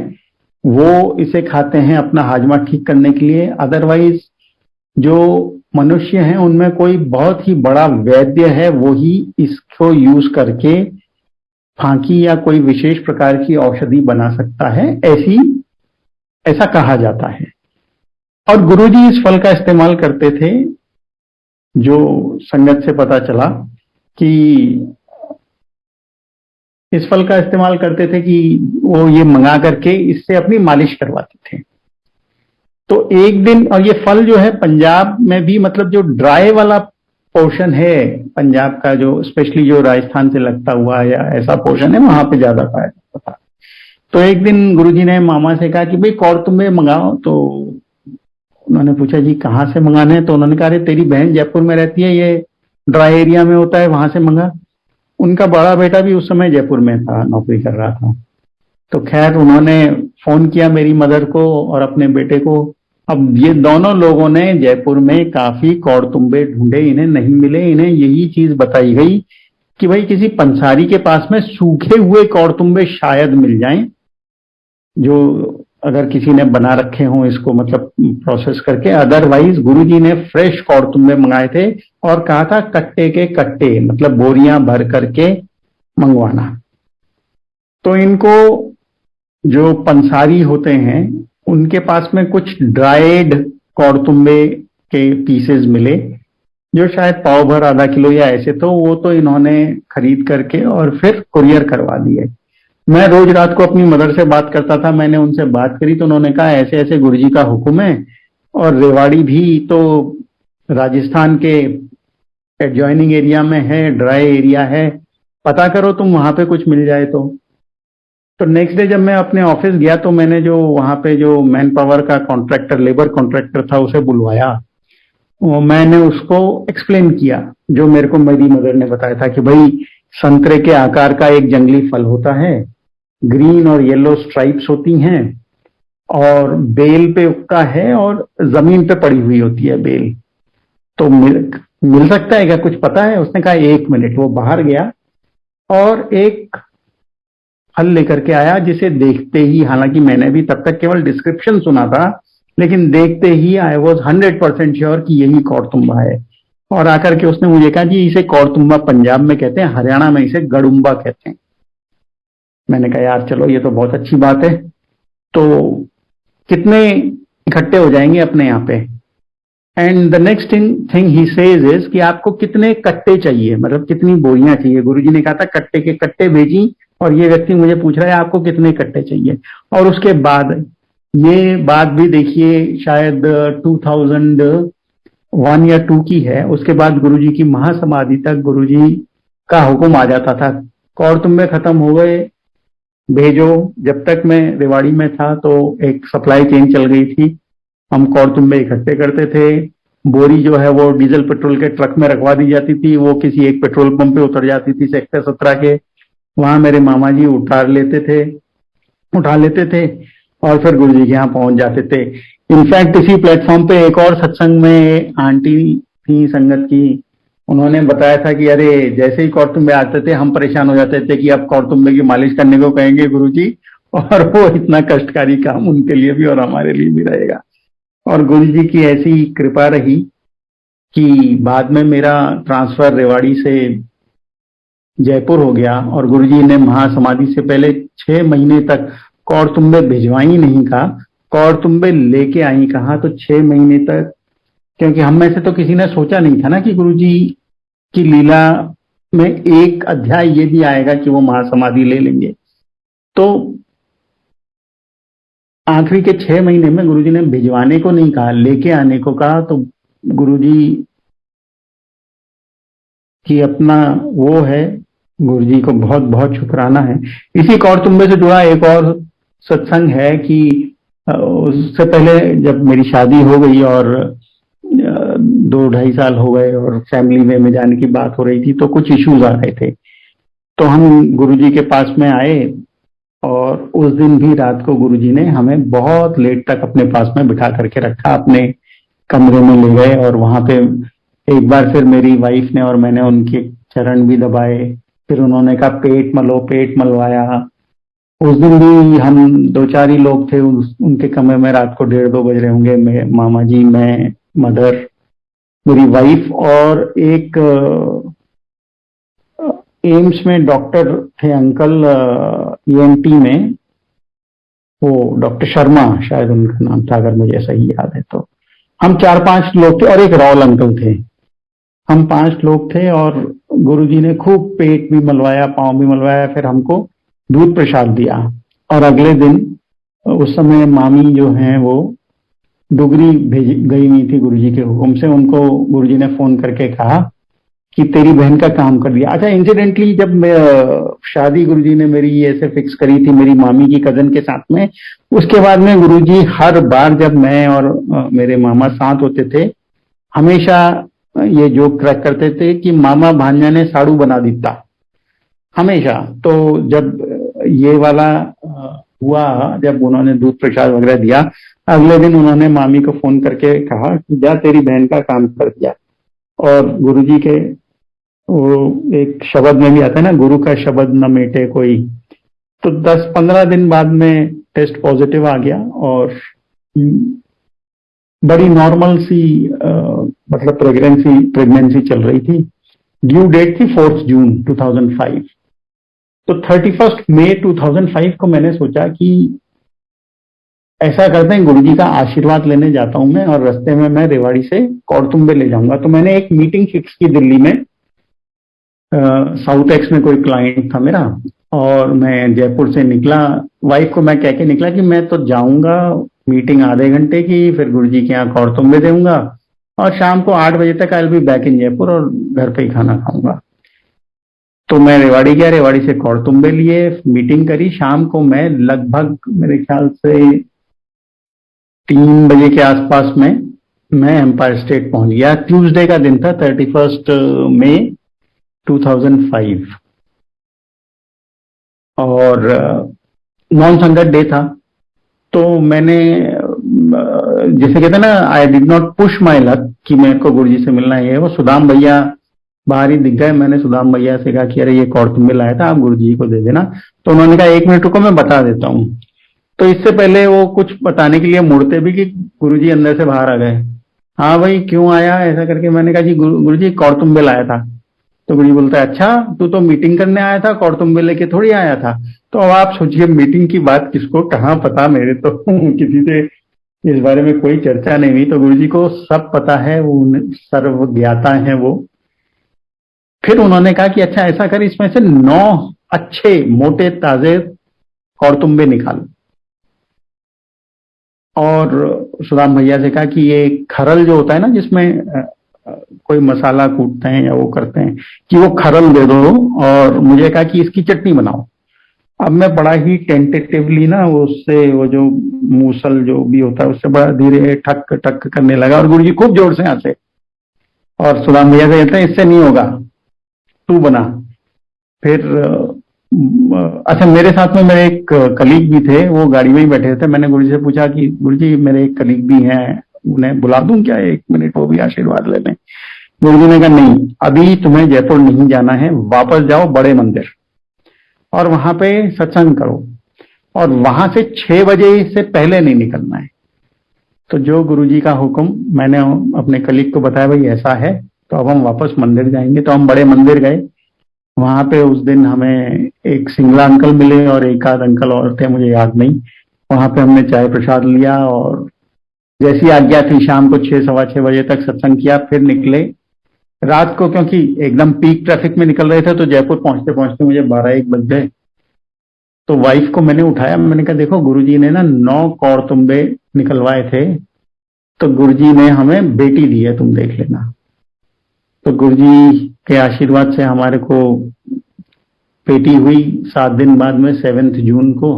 वो इसे खाते हैं अपना हाजमा ठीक करने के लिए। अदरवाइज जो मनुष्य हैं उनमें कोई बहुत ही बड़ा वैद्य है वो ही इसको यूज करके फांकी या कोई विशेष प्रकार की औषधि बना सकता है, ऐसा कहा जाता है। और गुरुजी इस फल का इस्तेमाल करते थे। जो संगत से पता चला कि इस फल का इस्तेमाल करते थे कि वो ये मंगा करके इससे अपनी मालिश करवाते थे। तो एक दिन, और ये फल जो है पंजाब में भी, मतलब जो ड्राई वाला पोर्शन है पंजाब का, जो स्पेशली जो राजस्थान से लगता हुआ या ऐसा पोर्शन है वहां पे ज्यादा पाया जाता था। तो एक दिन गुरुजी ने मामा से कहा कि भाई कौड़तुंबे मंगाओ। तो उन्होंने पूछा जी कहाँ से मंगाने हैं? तो उन्होंने कहा अरे तेरी बहन जयपुर में रहती है, ये ड्राई एरिया में होता है, वहां से मंगा। उनका बड़ा बेटा भी उस समय जयपुर में था, नौकरी कर रहा था। तो खैर उन्होंने फोन किया मेरी मदर को और अपने बेटे को। अब ये दोनों लोगों ने जयपुर में काफी कौड़तुंबे ढूंढे, इन्हें नहीं मिले। इन्हें यही चीज बताई गई कि भाई किसी पंसारी के पास में सूखे हुए कौड़तुंबे शायद मिल जाएं, जो अगर किसी ने बना रखे हों इसको मतलब प्रोसेस करके। अदरवाइज गुरुजी ने फ्रेश कौड़तुंबे मंगाए थे और कहा था कट्टे के कट्टे, मतलब बोरियां भर करके मंगवाना। तो इनको जो पंसारी होते हैं उनके पास में कुछ ड्राइड कौड़तुंबे के पीसेस मिले जो शायद पाव भर आधा किलो या ऐसे, तो वो तो इन्होंने खरीद करके और फिर कुरियर करवा दिए। मैं रोज रात को अपनी मदर से बात करता था, मैंने उनसे बात करी तो उन्होंने कहा ऐसे ऐसे गुरुजी का हुक्म है, और रेवाड़ी भी तो राजस्थान के एडजॉइनिंग एरिया में है, ड्राई एरिया है, पता करो तुम वहां पे कुछ मिल जाए तो नेक्स्ट डे जब मैं अपने ऑफिस गया तो मैंने जो वहां पे जो मैन पावर का कॉन्ट्रैक्टर, लेबर कॉन्ट्रैक्टर था, उसे बुलवाया। मैंने उसको एक्सप्लेन किया जो मेरे को मेरी मदर ने बताया था कि भाई संतरे के आकार का एक जंगली फल होता है, ग्रीन और येलो स्ट्राइप्स होती हैं, और बेल पे उगता है और जमीन पे पड़ी हुई होती है बेल। तो मिल सकता है क्या, कुछ पता है? उसने कहा 1 मिनट। वो बाहर गया और एक फल लेकर के आया, जिसे देखते ही, हालांकि मैंने भी तब तक केवल डिस्क्रिप्शन सुना था, लेकिन देखते ही आई वॉज 100% श्योर कि यही कौड़तुम्बा है। और आकर के उसने मुझे कहा कि इसे कौड़तुम्बा पंजाब में कहते हैं, हरियाणा में इसे गड़ुम्बा कहते हैं। मैंने कहा यार चलो ये तो बहुत अच्छी बात है, तो कितने इकट्ठे हो जाएंगे अपने यहाँ पे। And the next thing he says is कि आपको कितने कट्टे चाहिए, मतलब कितनी बोरियां चाहिए। गुरुजी ने कहा था कट्टे के कट्टे भेजी, और ये व्यक्ति मुझे पूछ रहा है आपको कितने कट्टे चाहिए। और उसके बाद ये बात भी देखिए शायद 2001 या 2 की है। उसके बाद गुरुजी की महासमाधि तक गुरुजी का हुक्म आ जाता था, कौड़तुम्बे खत्म हो गए भेजो। जब तक मैं रेवाड़ी में था तो एक सप्लाई चेन चल गई थी, हम कौड़तुम्बे इकट्ठे करते थे। बोरी जो है वो डीजल पेट्रोल के ट्रक में रखवा दी जाती थी, वो किसी एक पेट्रोल पंप पे उतर जाती थी सेक्टर 17 के। वहां मेरे मामा जी उठा लेते थे और फिर गुरु जी के यहाँ पहुंच जाते थे। इनफैक्ट इसी प्लेटफॉर्म पे एक और सत्संग में आंटी थी संगत की, उन्होंने बताया था कि अरे जैसे ही कौड़तुम्बे आते थे हम परेशान हो जाते थे कि अब कौड़तुम्बे की मालिश करने को कहेंगे गुरुजी, और वो इतना कष्टकारी काम उनके लिए भी और हमारे लिए भी रहेगा। और गुरुजी की ऐसी कृपा रही कि बाद में मेरा ट्रांसफर रेवाड़ी से जयपुर हो गया, और गुरुजी ने महासमाधि से पहले 6 महीने तक कौड़तुम्बे भिजवाई नहीं कहा, कौड़तुम्बे लेके आई कहा। तो 6 महीने तक, क्योंकि हम में से तो किसी ने सोचा नहीं था ना कि गुरुजी की लीला में एक अध्याय ये भी आएगा कि वो महासमाधि ले लेंगे। तो आखिरी के 6 महीने में गुरुजी ने भिजवाने को नहीं कहा, लेके आने को कहा। तो गुरुजी की अपना वो है, गुरुजी को बहुत बहुत शुक्राना है। इसी कौड़तुम्बे से जुड़ा एक और सत्संग है कि उससे पहले जब मेरी शादी हो गई और 2-2.5 साल हो गए और फैमिली में जाने की बात हो रही थी, तो कुछ इश्यूज आ रहे थे। तो हम गुरुजी के पास में आए, और उस दिन भी रात को गुरुजी ने हमें बहुत लेट तक अपने पास में बिठा करके रखा, अपने कमरे में ले गए। और वहां पे एक बार फिर मेरी वाइफ ने और मैंने उनके चरण भी दबाए। फिर उन्होंने कहा पेट मलो, पेट मलवाया। उस दिन भी हम 2-4 ही लोग थे उनके कमरे में। रात को 1:30-2 बज रहे होंगे। मामा जी, मैं, मदर, मेरी वाइफ और एक एम्स में डॉक्टर थे अंकल, ईएनटी में, वो डॉक्टर शर्मा शायद उनका नाम था अगर मुझे सही याद है। तो हम 4-5 लोग थे और एक रावल अंकल थे। हम 5 लोग थे और गुरुजी ने खूब पेट भी मलवाया, पांव भी मलवाया, फिर हमको दूध प्रसाद दिया। और अगले दिन, उस समय मामी जो हैं वो डुगरी भेज गई हुई थी गुरुजी के हुक्म से, उनको गुरुजी ने फोन करके कहा कि तेरी बहन का काम कर दिया। अच्छा, इंसिडेंटली जब शादी गुरुजी ने मेरी ऐसे फिक्स करी थी मेरी मामी की कजन के साथ में, उसके बाद में गुरुजी हर बार जब मैं और मेरे मामा साथ होते थे, हमेशा ये जोक क्रैक करते थे कि मामा भांजा ने साड़ू बना दिता, हमेशा। तो जब ये वाला हुआ, जब उन्होंने दूध प्रसाद वगैरह दिया, अगले दिन उन्होंने मामी को फोन करके कहा कि जा तेरी बहन का काम कर दिया। और गुरुजी के वो एक शब्द में भी आता है ना, गुरु का शब्द न मेटे कोई। तो 10-15 दिन बाद में टेस्ट पॉजिटिव आ गया और बड़ी नॉर्मल सी मतलब प्रेगनेंसी चल रही थी। ड्यू डेट थी 4 जून 2005। तो 31 मई 2005 को मैंने सोचा कि ऐसा करते हैं, गुरुजी का आशीर्वाद लेने जाता हूं मैं, और रास्ते में मैं रेवाड़ी से कौड़तुम्बे ले जाऊंगा। तो मैंने एक मीटिंग फिक्स की दिल्ली में, साउथ एक्स में कोई क्लाइंट था मेरा, और मैं जयपुर से निकला। वाइफ को मैं कह के निकला कि मैं तो जाऊंगा, मीटिंग आधे घंटे की, फिर गुरुजी के यहाँ कौड़तुम्बे देऊंगा, और शाम को 8 बजे तक I will be back in Jaipur, और घर पे ही खाना खाऊंगा। तो मैं रेवाड़ी गया, रेवाड़ी से कौड़तुम्बे लिए, मीटिंग करी। शाम को मैं लगभग मेरे ख्याल से 3 बजे के आसपास में मैं एम्पायर स्टेट पहुंच गया। ट्यूसडे का दिन था, 31 मई 2005, और नॉन संगत डे था। तो मैंने, जैसे कहते हैं ना, I did not push my luck कि मेरे को गुरुजी से मिलना है। वो सुदाम भैया बाहर ही दिख गए। मैंने सुदाम भैया से कहा कि अरे ये कौड़तुम्बे लाया था, आप गुरु जी को दे देना। तो उन्होंने कहा 1 मिनट रुको, मैं बता देता हूँ। तो इससे पहले वो कुछ बताने के लिए मुड़ते भी कि गुरु जी अंदर से बाहर आ गए। हाँ भाई क्यों आया ऐसा करके, मैंने कहा जी गुरु जी कौड़तुम्बे लाया था। तो गुरु जी बोलता है अच्छा तू तो मीटिंग करने आया था, कौड़तुम्बे लेके थोड़ी आया था। तो अब आप सोचिए मीटिंग की बात किसको कहाँ पता, मेरे तो किसी से इस बारे में कोई चर्चा नहीं हुई। तो गुरु जी को सब पता है, वो सर्व ज्ञाता है वो। फिर उन्होंने कहा कि अच्छा ऐसा कर, इसमें से 9 अच्छे मोटे ताजे कौड़तुम्बे निकाल। और सुदाम भैया से कहा कि ये खरल जो होता है ना, जिसमें कोई मसाला कूटते हैं या वो करते हैं, कि वो खरल दे दो। और मुझे कहा कि इसकी चटनी बनाओ। अब मैं बड़ा ही टेंटेटिवली ना उससे, वो जो मूसल जो भी होता है उससे बड़ा धीरे ठक ठक करने लगा, और गुरु जी खूब जोर से हंसे। और सुदाम भैया से कहते हैं इससे नहीं होगा, तू बना। फिर अच्छा मेरे साथ में मेरे एक कलीग भी थे, वो गाड़ी में ही बैठे थे। मैंने गुरु जी से पूछा कि गुरु जी मेरे एक कलीग भी हैं, उन्हें बुला दूं क्या 1 मिनट, वो भी आशीर्वाद ले लें। गुरु जी ने कहा नहीं, अभी तुम्हें जयपुर नहीं जाना है, वापस जाओ बड़े मंदिर और वहां पे सत्संग करो, और वहां से 6 बजे से पहले नहीं निकलना है। तो जो गुरुजी का हुक्म, मैंने अपने कलीग को बताया भाई ऐसा है, तो अब हम वापस मंदिर जाएंगे। तो हम बड़े मंदिर गए। वहां पे उस दिन हमें एक सिंगला अंकल मिले और एक आध अंकल और थे, मुझे याद नहीं। वहां पे हमने चाय प्रसाद लिया और जैसी आज्ञा थी शाम को 6 सवा 6 बजे तक सत्संग किया। फिर निकले रात को, क्योंकि एकदम पीक ट्रैफिक में निकल रहे थे, तो जयपुर पहुंचते पहुंचते मुझे 12-1 बज गए। तो वाइफ को मैंने उठाया, मैंने कहा देखो गुरुजी ने ना 9 कौड़तुम्बे निकलवाए थे, तो गुरुजी ने हमें बेटी दी है, तुम देख लेना। तो गुरुजी के आशीर्वाद से हमारे को बेटी हुई 7 दिन बाद में, 7 जून को।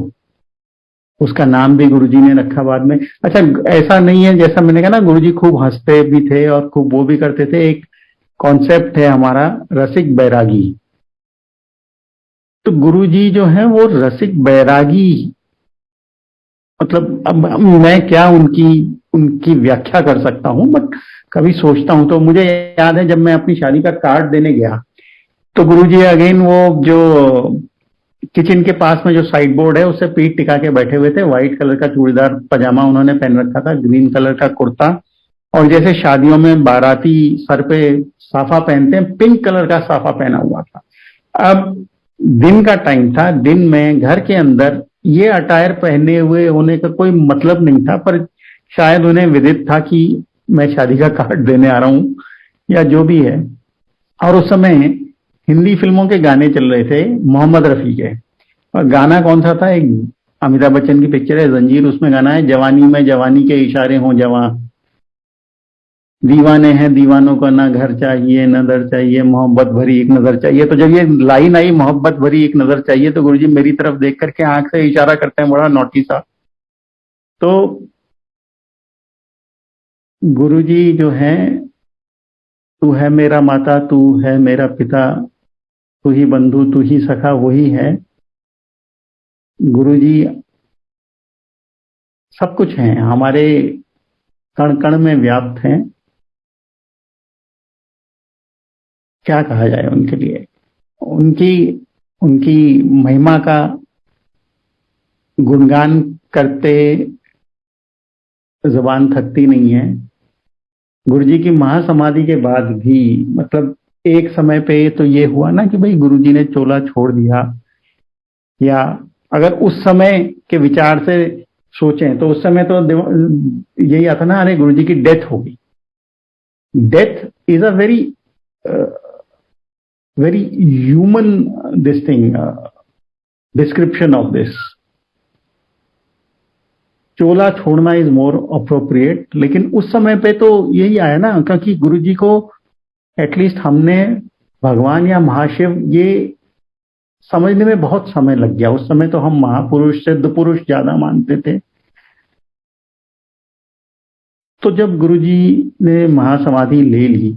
उसका नाम भी गुरुजी ने रखा बाद में। अच्छा ऐसा नहीं है, जैसा मैंने कहा ना गुरुजी खूब हंसते भी थे और खूब वो भी करते थे। एक कॉन्सेप्ट है हमारा रसिक बैरागी। तो गुरुजी जो है वो रसिक बैरागी, मतलब अब मैं क्या उनकी उनकी व्याख्या कर सकता हूं, बट कभी सोचता हूं तो मुझे याद है जब मैं अपनी शादी का कार्ड देने गया, तो गुरुजी अगेन वो जो किचन के पास में जो साइड बोर्ड है उससे पीठ टिका के बैठे हुए थे। व्हाइट कलर का चूड़ीदार पजामा उन्होंने पहन रखा था, ग्रीन कलर का कुर्ता, और जैसे शादियों में बाराती सर पे साफा पहनते हैं, पिंक कलर का साफा पहना हुआ था। अब दिन का टाइम था, दिन में घर के अंदर ये अटायर पहने हुए होने का कोई मतलब नहीं था, पर शायद उन्हें विदित था कि मैं शादी का कार्ड देने आ रहा हूं या जो भी है। और उस समय हिंदी फिल्मों के गाने चल रहे थे, मोहम्मद रफी के। और गाना कौन सा था, एक अमिताभ बच्चन की पिक्चर है जंजीर, उसमें गाना है जवानी में जवानी के इशारे हों जवां, दीवाने हैं दीवानों का ना घर चाहिए न दर चाहिए, मोहब्बत भरी एक नजर चाहिए। तो जब ये लाइन आई मोहब्बत भरी एक नजर चाहिए, तो गुरुजी मेरी तरफ देख करके आंख से इशारा करते हैं, बड़ा नोटी सा। तो गुरुजी जो है, तू है मेरा माता, तू है मेरा पिता, तू ही बंधु तू ही सखा, वही है गुरुजी। सब कुछ है, हमारे कण कण में व्याप्त हैं। क्या कहा जाए उनके लिए, उनकी उनकी महिमा का गुणगान करते जुबान थकती नहीं है। गुरुजी की महासमाधि के बाद भी, मतलब एक समय पे तो ये हुआ ना कि भाई गुरुजी ने चोला छोड़ दिया, या अगर उस समय के विचार से सोचें तो उस समय तो यही आता ना, अरे गुरुजी की डेथ होगी। Death is a very very human this thing, description of this. चोला छोड़ना इज मोर अप्रोप्रिएट, लेकिन उस समय पे तो यही आया ना, क्योंकि गुरुजी को एटलीस्ट हमने भगवान या महाशिव ये समझने में बहुत समय लग गया। उस समय तो हम महापुरुष सिद्ध पुरुष ज्यादा मानते थे। तो जब गुरुजी ने महासमाधि ले ली,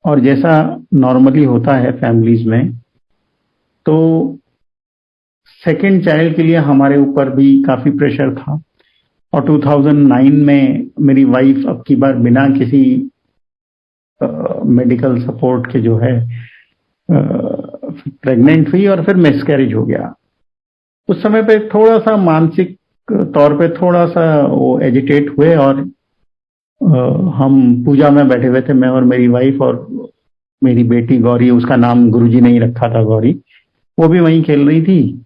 और जैसा नॉर्मली होता है फैमिलीज में, तो सेकंड चाइल्ड के लिए हमारे ऊपर भी काफी प्रेशर था। और 2009 में मेरी वाइफ अब की बार बिना किसी मेडिकल सपोर्ट के जो है प्रेग्नेंट हुई और फिर मिसकैरेज हो गया। उस समय पे थोड़ा सा मानसिक तौर पे थोड़ा सा वो एजिटेट हुए और हम पूजा में बैठे हुए थे, मैं और मेरी वाइफ और मेरी बेटी गौरी, उसका नाम गुरुजी ने ही रखा था गौरी, वो भी वहीं खेल रही थी।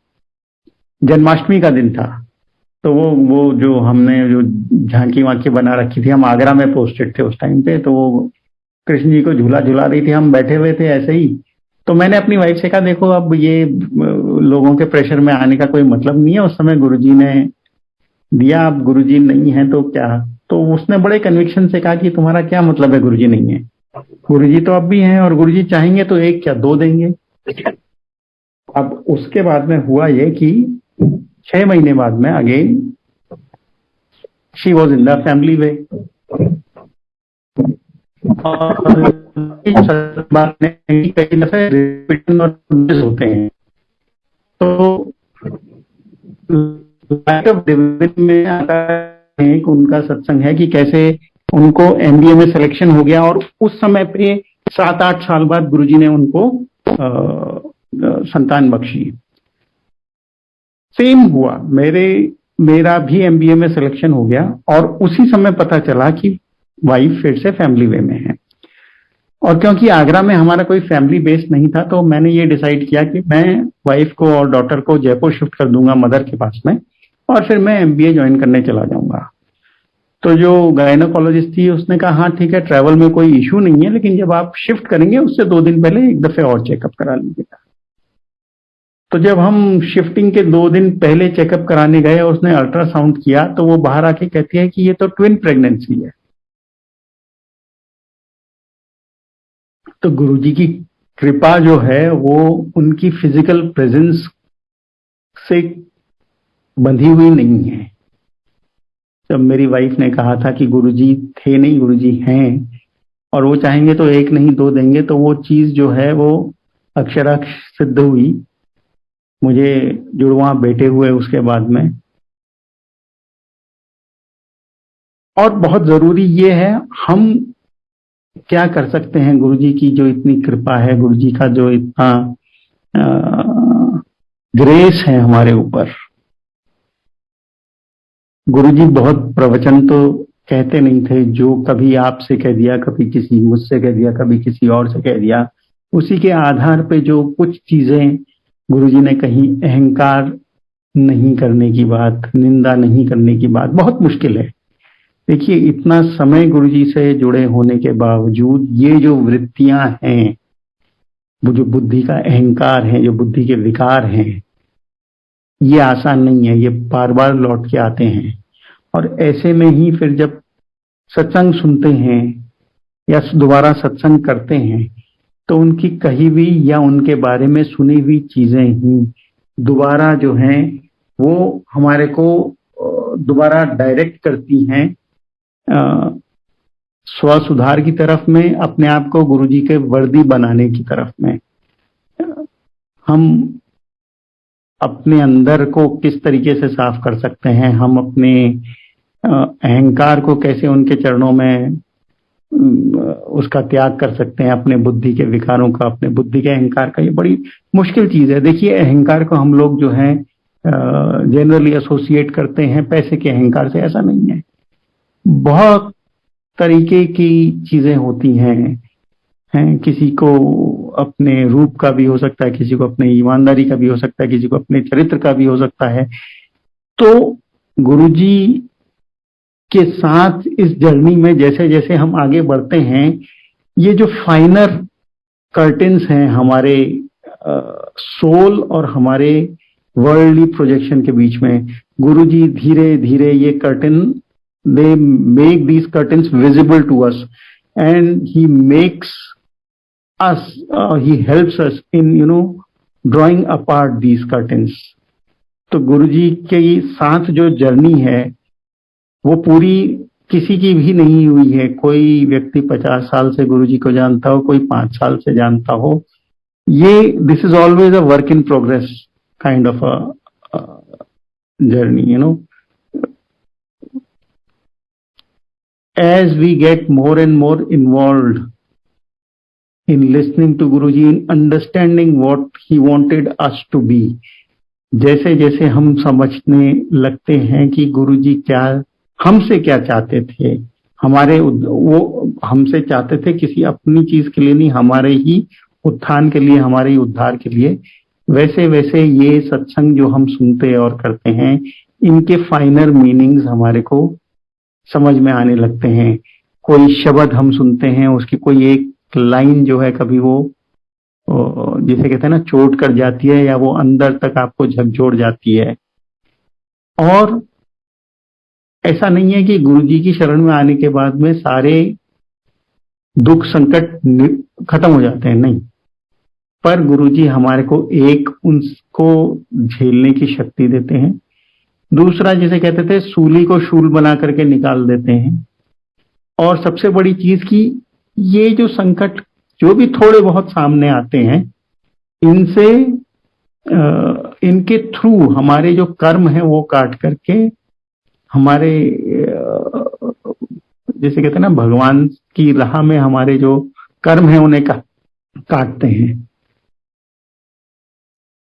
जन्माष्टमी का दिन था, तो वो जो हमने जो झांकी वांकी बना रखी थी, हम आगरा में पोस्टेड थे उस टाइम पे, तो वो कृष्ण जी को झूला झूला रही थी, हम बैठे हुए थे ऐसे ही। तो मैंने अपनी वाइफ से कहा, देखो अब ये लोगों के प्रेशर में आने का कोई मतलब नहीं है, उस समय गुरुजी ने दिया, अब गुरुजी नहीं है तो क्या। तो उसने बड़े कन्विक्शन से कहा कि तुम्हारा क्या मतलब है गुरुजी नहीं है, गुरुजी तो अब भी हैं और गुरुजी चाहेंगे तो एक क्या दो देंगे। अब उसके बाद में हुआ ये कि 6 महीने बाद में again she was in the family way. कई दफे रिपीटन और होते हैं, तो में आता है एक उनका सत्संग है कि कैसे उनको एमबीए में सिलेक्शन हो गया और उस समय पे 7-8 साल बाद गुरुजी ने उनको संतान बख्शी। सेम हुआ, मेरा भी एमबीए में सिलेक्शन हो गया और उसी समय पता चला कि वाइफ फिर से फैमिली वे में है। और क्योंकि आगरा में हमारा कोई फैमिली बेस नहीं था, तो मैंने ये डिसाइड किया कि मैं वाइफ को और डॉटर को जयपुर शिफ्ट कर दूंगा मदर के पास में, और फिर मैं एमबीए ज्वाइन करने चला जाऊंगा। तो जो गायनोकोलॉजिस्ट थी उसने कहा हाँ ठीक है, ट्रैवल में कोई इश्यू नहीं है, लेकिन जब आप शिफ्ट करेंगे उससे 2 दिन पहले एक दफे और चेकअप करा लीजिएगा। तो जब हम शिफ्टिंग के 2 दिन पहले चेकअप कराने गए और उसने अल्ट्रासाउंड किया, तो वो बाहर आके कहती है कि ये तो ट्विन प्रेगनेंसी है। तो गुरुजी की कृपा जो है वो उनकी फिजिकल प्रेजेंस से बंधी हुई नहीं है। जब मेरी वाइफ ने कहा था कि गुरुजी थे नहीं, गुरुजी हैं और वो चाहेंगे तो एक नहीं दो देंगे, तो वो चीज जो है वो अक्षराक्ष सिद्ध हुई। मुझे जुड़वा बेटे हुए उसके बाद में। और बहुत जरूरी ये है, हम क्या कर सकते हैं, गुरुजी की जो इतनी कृपा है, गुरुजी का जो इतना ग्रेस है हमारे ऊपर। गुरुजी बहुत प्रवचन तो कहते नहीं थे, जो कभी आपसे कह दिया, कभी किसी मुझसे कह दिया, कभी किसी और से कह दिया, उसी के आधार पे जो कुछ चीजें गुरुजी ने कही, अहंकार नहीं करने की बात, निंदा नहीं करने की बात बहुत मुश्किल है। देखिए इतना समय गुरुजी से जुड़े होने के बावजूद ये जो वृत्तियां हैं, वो जो बुद्धि का अहंकार है, जो बुद्धि के विकार हैं, ये आसान नहीं है, ये बार बार लौट के आते हैं। और ऐसे में ही फिर जब सत्संग सुनते हैं या दोबारा सत्संग करते हैं, तो उनकी कही हुई या उनके बारे में सुनी हुई चीजें ही दोबारा जो हैं वो हमारे को दोबारा डायरेक्ट करती हैं स्व सुधार की तरफ में, अपने आप को गुरुजी के वर्दी बनाने की तरफ में। हम अपने अंदर को किस तरीके से साफ कर सकते हैं, हम अपने अहंकार को कैसे उनके चरणों में उसका त्याग कर सकते हैं, अपने बुद्धि के विकारों का, अपने बुद्धि के अहंकार का। ये बड़ी मुश्किल चीज है। देखिए अहंकार को हम लोग जो है जनरली एसोसिएट करते हैं पैसे के अहंकार से, ऐसा नहीं है। बहुत तरीके की चीजें होती हैं किसी को अपने रूप का भी हो सकता है, किसी को अपने ईमानदारी का भी हो सकता है, किसी को अपने चरित्र का भी हो सकता है। तो गुरुजी के साथ इस जर्नी में जैसे जैसे हम आगे बढ़ते हैं, ये जो फाइनर कर्टेन्स हैं हमारे सोल और हमारे वर्ल्डली प्रोजेक्शन के बीच में, गुरुजी धीरे धीरे ये curtain, they make these curtains visible to us and he makes us he helps us in drawing apart these curtains. तो गुरुजी के साथ जो जर्नी है वो पूरी किसी की भी नहीं हुई है। कोई व्यक्ति 50 साल से गुरुजी को जानता हो, कोई 5 साल से जानता हो, ये this is always a work in progress kind of a journey. As we get more and more involved in listening to Guruji, in understanding what he wanted us to be. जैसे जैसे हम समझने लगते हैं कि गुरुजी क्या हमसे क्या चाहते थे, वो हमसे चाहते थे किसी अपनी चीज के लिए नहीं, हमारे ही उत्थान के लिए, हमारे ही उद्धार के लिए, वैसे वैसे ये सत्संग जो हम सुनते और करते हैं, इनके फाइनर मीनिंग्स हमारे को समझ में आने लगते हैं। कोई शब्द हम सुनते हैं, उसकी कोई एक लाइन जो है कभी वो जिसे कहते हैं ना चोट कर जाती है, या वो अंदर तक आपको झकझोर जाती है। और ऐसा नहीं है कि गुरुजी की शरण में आने के बाद में सारे दुख संकट खत्म हो जाते हैं, नहीं, पर गुरुजी हमारे को एक उनको झेलने की शक्ति देते हैं। दूसरा, जिसे कहते थे सूली को शूल बना करके निकाल देते हैं। और सबसे बड़ी चीज की ये जो संकट जो भी थोड़े बहुत सामने आते हैं, इनसे इनके थ्रू हमारे जो कर्म है वो काट करके हमारे जैसे कहते हैं ना भगवान की राह में हमारे जो कर्म है उन्हें काटते हैं।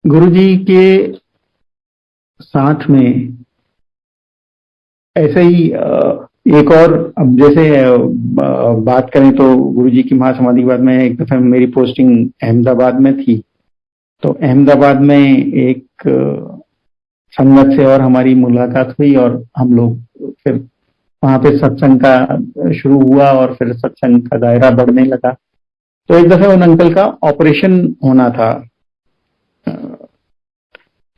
गुरुजी के साथ में ऐसे ही एक और, अब जैसे बात करें तो गुरुजी की महासमाधि के बाद में एक दफा मेरी पोस्टिंग अहमदाबाद में थी, तो अहमदाबाद में एक संगत से और हमारी मुलाकात हुई और हम लोग फिर वहां पे सत्संग का शुरू हुआ और फिर सत्संग का दायरा बढ़ने लगा। तो एक दफे उन अंकल का ऑपरेशन होना था।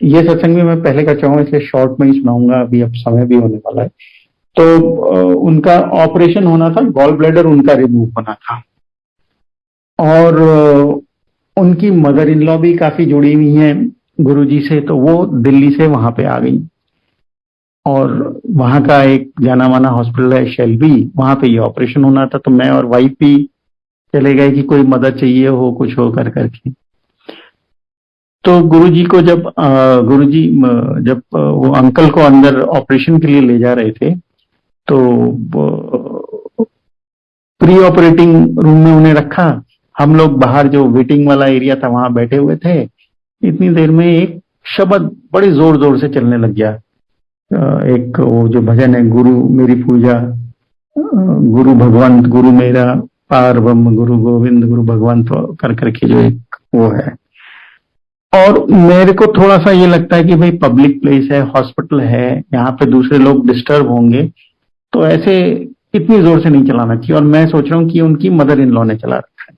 ये सत्संग भी मैं पहले का चाहूंगा, इसलिए शॉर्ट में ही सुनाऊंगा, अभी अब समय भी होने वाला है। तो उनका ऑपरेशन होना था, गॉल ब्लैडर उनका रिमूव होना था, और उनकी मदर इन लॉ भी काफी जुड़ी हुई हैं गुरुजी से, तो वो दिल्ली से वहां पे आ गई। और वहां का एक जाना माना हॉस्पिटल है शेल्बी, वहां पे ये ऑपरेशन होना था। तो मैं और वाइफ भी चले गए कि कोई मदद चाहिए हो, कुछ हो कर करके। तो गुरुजी को जब वो अंकल को अंदर ऑपरेशन के लिए ले जा रहे थे, तो प्री ऑपरेटिंग रूम में उन्हें रखा। हम लोग बाहर जो वेटिंग वाला एरिया था वहां बैठे हुए थे। इतनी देर में एक शब्द बड़े जोर जोर से चलने लग गया। एक वो जो भजन है, गुरु मेरी पूजा, गुरु भगवंत गुरु मेरा पार ब्रह्म गुरु गोविंद गुरु भगवंत कर करके जो एक वो है। और मेरे को थोड़ा सा ये लगता है कि भाई पब्लिक प्लेस है, हॉस्पिटल है, यहाँ पे दूसरे लोग डिस्टर्ब होंगे, तो ऐसे इतनी जोर से नहीं चलाना चाहिए। और मैं सोच रहा हूँ कि उनकी मदर इन लॉ ने चला रखा है।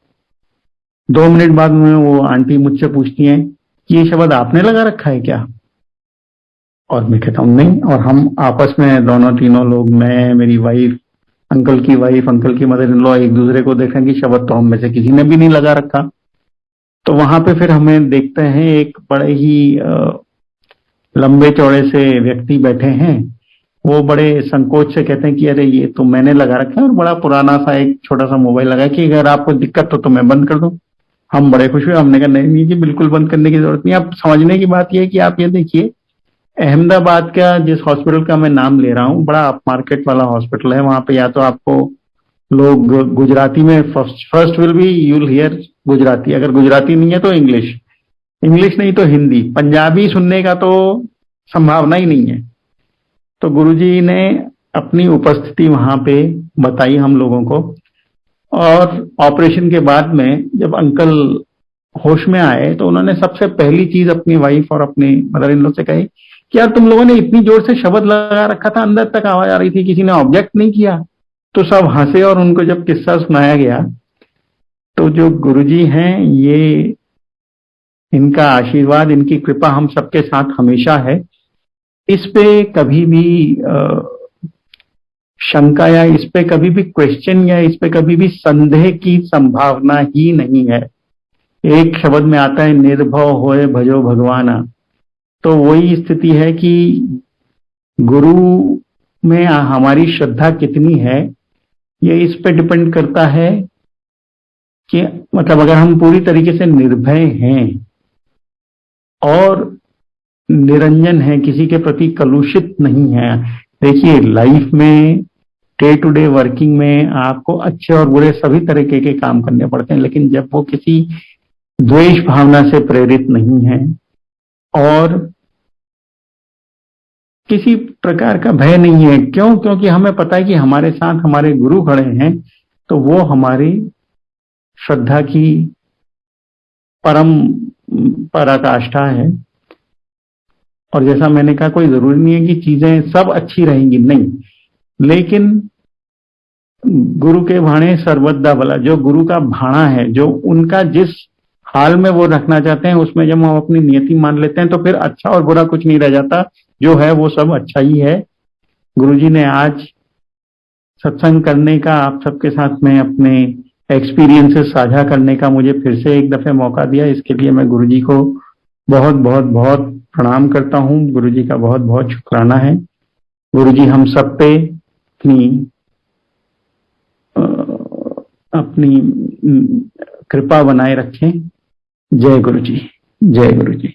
2 मिनट बाद में वो आंटी मुझसे पूछती हैं कि ये शब्द आपने लगा रखा है क्या? और मैं कहता हूँ नहीं। और हम आपस में दोनों तीनों लोग, मैं, मेरी वाइफ, अंकल की वाइफ, अंकल की मदर इन लॉ, एक दूसरे को देखें कि शब्द तो हम में से किसी ने भी नहीं लगा रखा। तो वहां पे फिर हमें देखते हैं एक बड़े ही लंबे चौड़े से व्यक्ति बैठे हैं। वो बड़े संकोच से कहते हैं कि अरे ये तो मैंने लगा रखा है, और बड़ा पुराना सा एक छोटा सा मोबाइल लगा कि अगर आपको दिक्कत हो तो मैं बंद कर दूं। हम बड़े खुश हुए, हमने कहा नहीं जी, बिल्कुल बंद करने की जरूरत नहीं। आप समझने की बात यह है कि आप ये देखिए, अहमदाबाद का जिस हॉस्पिटल का मैं नाम ले रहा हूँ, बड़ा अप मार्केट वाला हॉस्पिटल है। वहां पे या तो आपको लोग गुजराती में first will be you'll here Gujarati, अगर गुजराती नहीं है तो इंग्लिश, इंग्लिश नहीं तो हिंदी, पंजाबी सुनने का तो संभावना ही नहीं है। तो गुरुजी ने अपनी उपस्थिति वहां पे बताई हम लोगों को। और ऑपरेशन के बाद में जब अंकल होश में आए तो उन्होंने सबसे पहली चीज अपनी वाइफ और अपनी मदर इन लॉ से कही कि यार तुम लोगों ने इतनी जोर से शब्द लगा रखा था, अंदर तक आवाज आ रही थी, किसी ने ऑब्जेक्ट नहीं किया। तो सब हंसे। और उनको जब किस्सा सुनाया गया तो जो गुरुजी हैं, ये इनका आशीर्वाद, इनकी कृपा हम सबके साथ हमेशा है। इस पे कभी भी शंका या इस पे कभी भी क्वेश्चन या इस पे कभी भी संदेह की संभावना ही नहीं है। एक शब्द में आता है निर्भव होए भजो भगवाना। तो वही स्थिति है कि गुरु में हमारी श्रद्धा कितनी है, ये इस पे डिपेंड करता है कि मतलब अगर हम पूरी तरीके से निर्भय हैं और निरंजन है, किसी के प्रति कलुषित नहीं है। देखिए लाइफ में डे टू डे वर्किंग में आपको अच्छे और बुरे सभी तरीके के काम करने पड़ते हैं, लेकिन जब वो किसी द्वेष भावना से प्रेरित नहीं है और किसी प्रकार का भय नहीं है। क्यों? क्योंकि हमें पता है कि हमारे साथ हमारे गुरु खड़े हैं, तो वो हमारी श्रद्धा की परम पराकाष्ठा है। और जैसा मैंने कहा, कोई जरूरी नहीं है कि चीजें सब अच्छी रहेंगी, नहीं, लेकिन गुरु के भाणे सर्वदा भला, जो गुरु का भाणा है, जो उनका जिस हाल में वो रखना चाहते हैं, उसमें जब हम अपनी नियति मान लेते हैं तो फिर अच्छा और बुरा कुछ नहीं रह जाता, जो है वो सब अच्छा ही है। गुरुजी ने आज सत्संग करने का, आप सबके साथ में अपने एक्सपीरियंसेस साझा करने का मुझे फिर से एक दफे मौका दिया, इसके लिए मैं गुरुजी को बहुत बहुत बहुत प्रणाम करता हूँ। गुरुजी का बहुत बहुत शुक्राना है। गुरुजी हम सब पे अपनी कृपा बनाए रखें। जय गुरुजी, जय गुरुजी।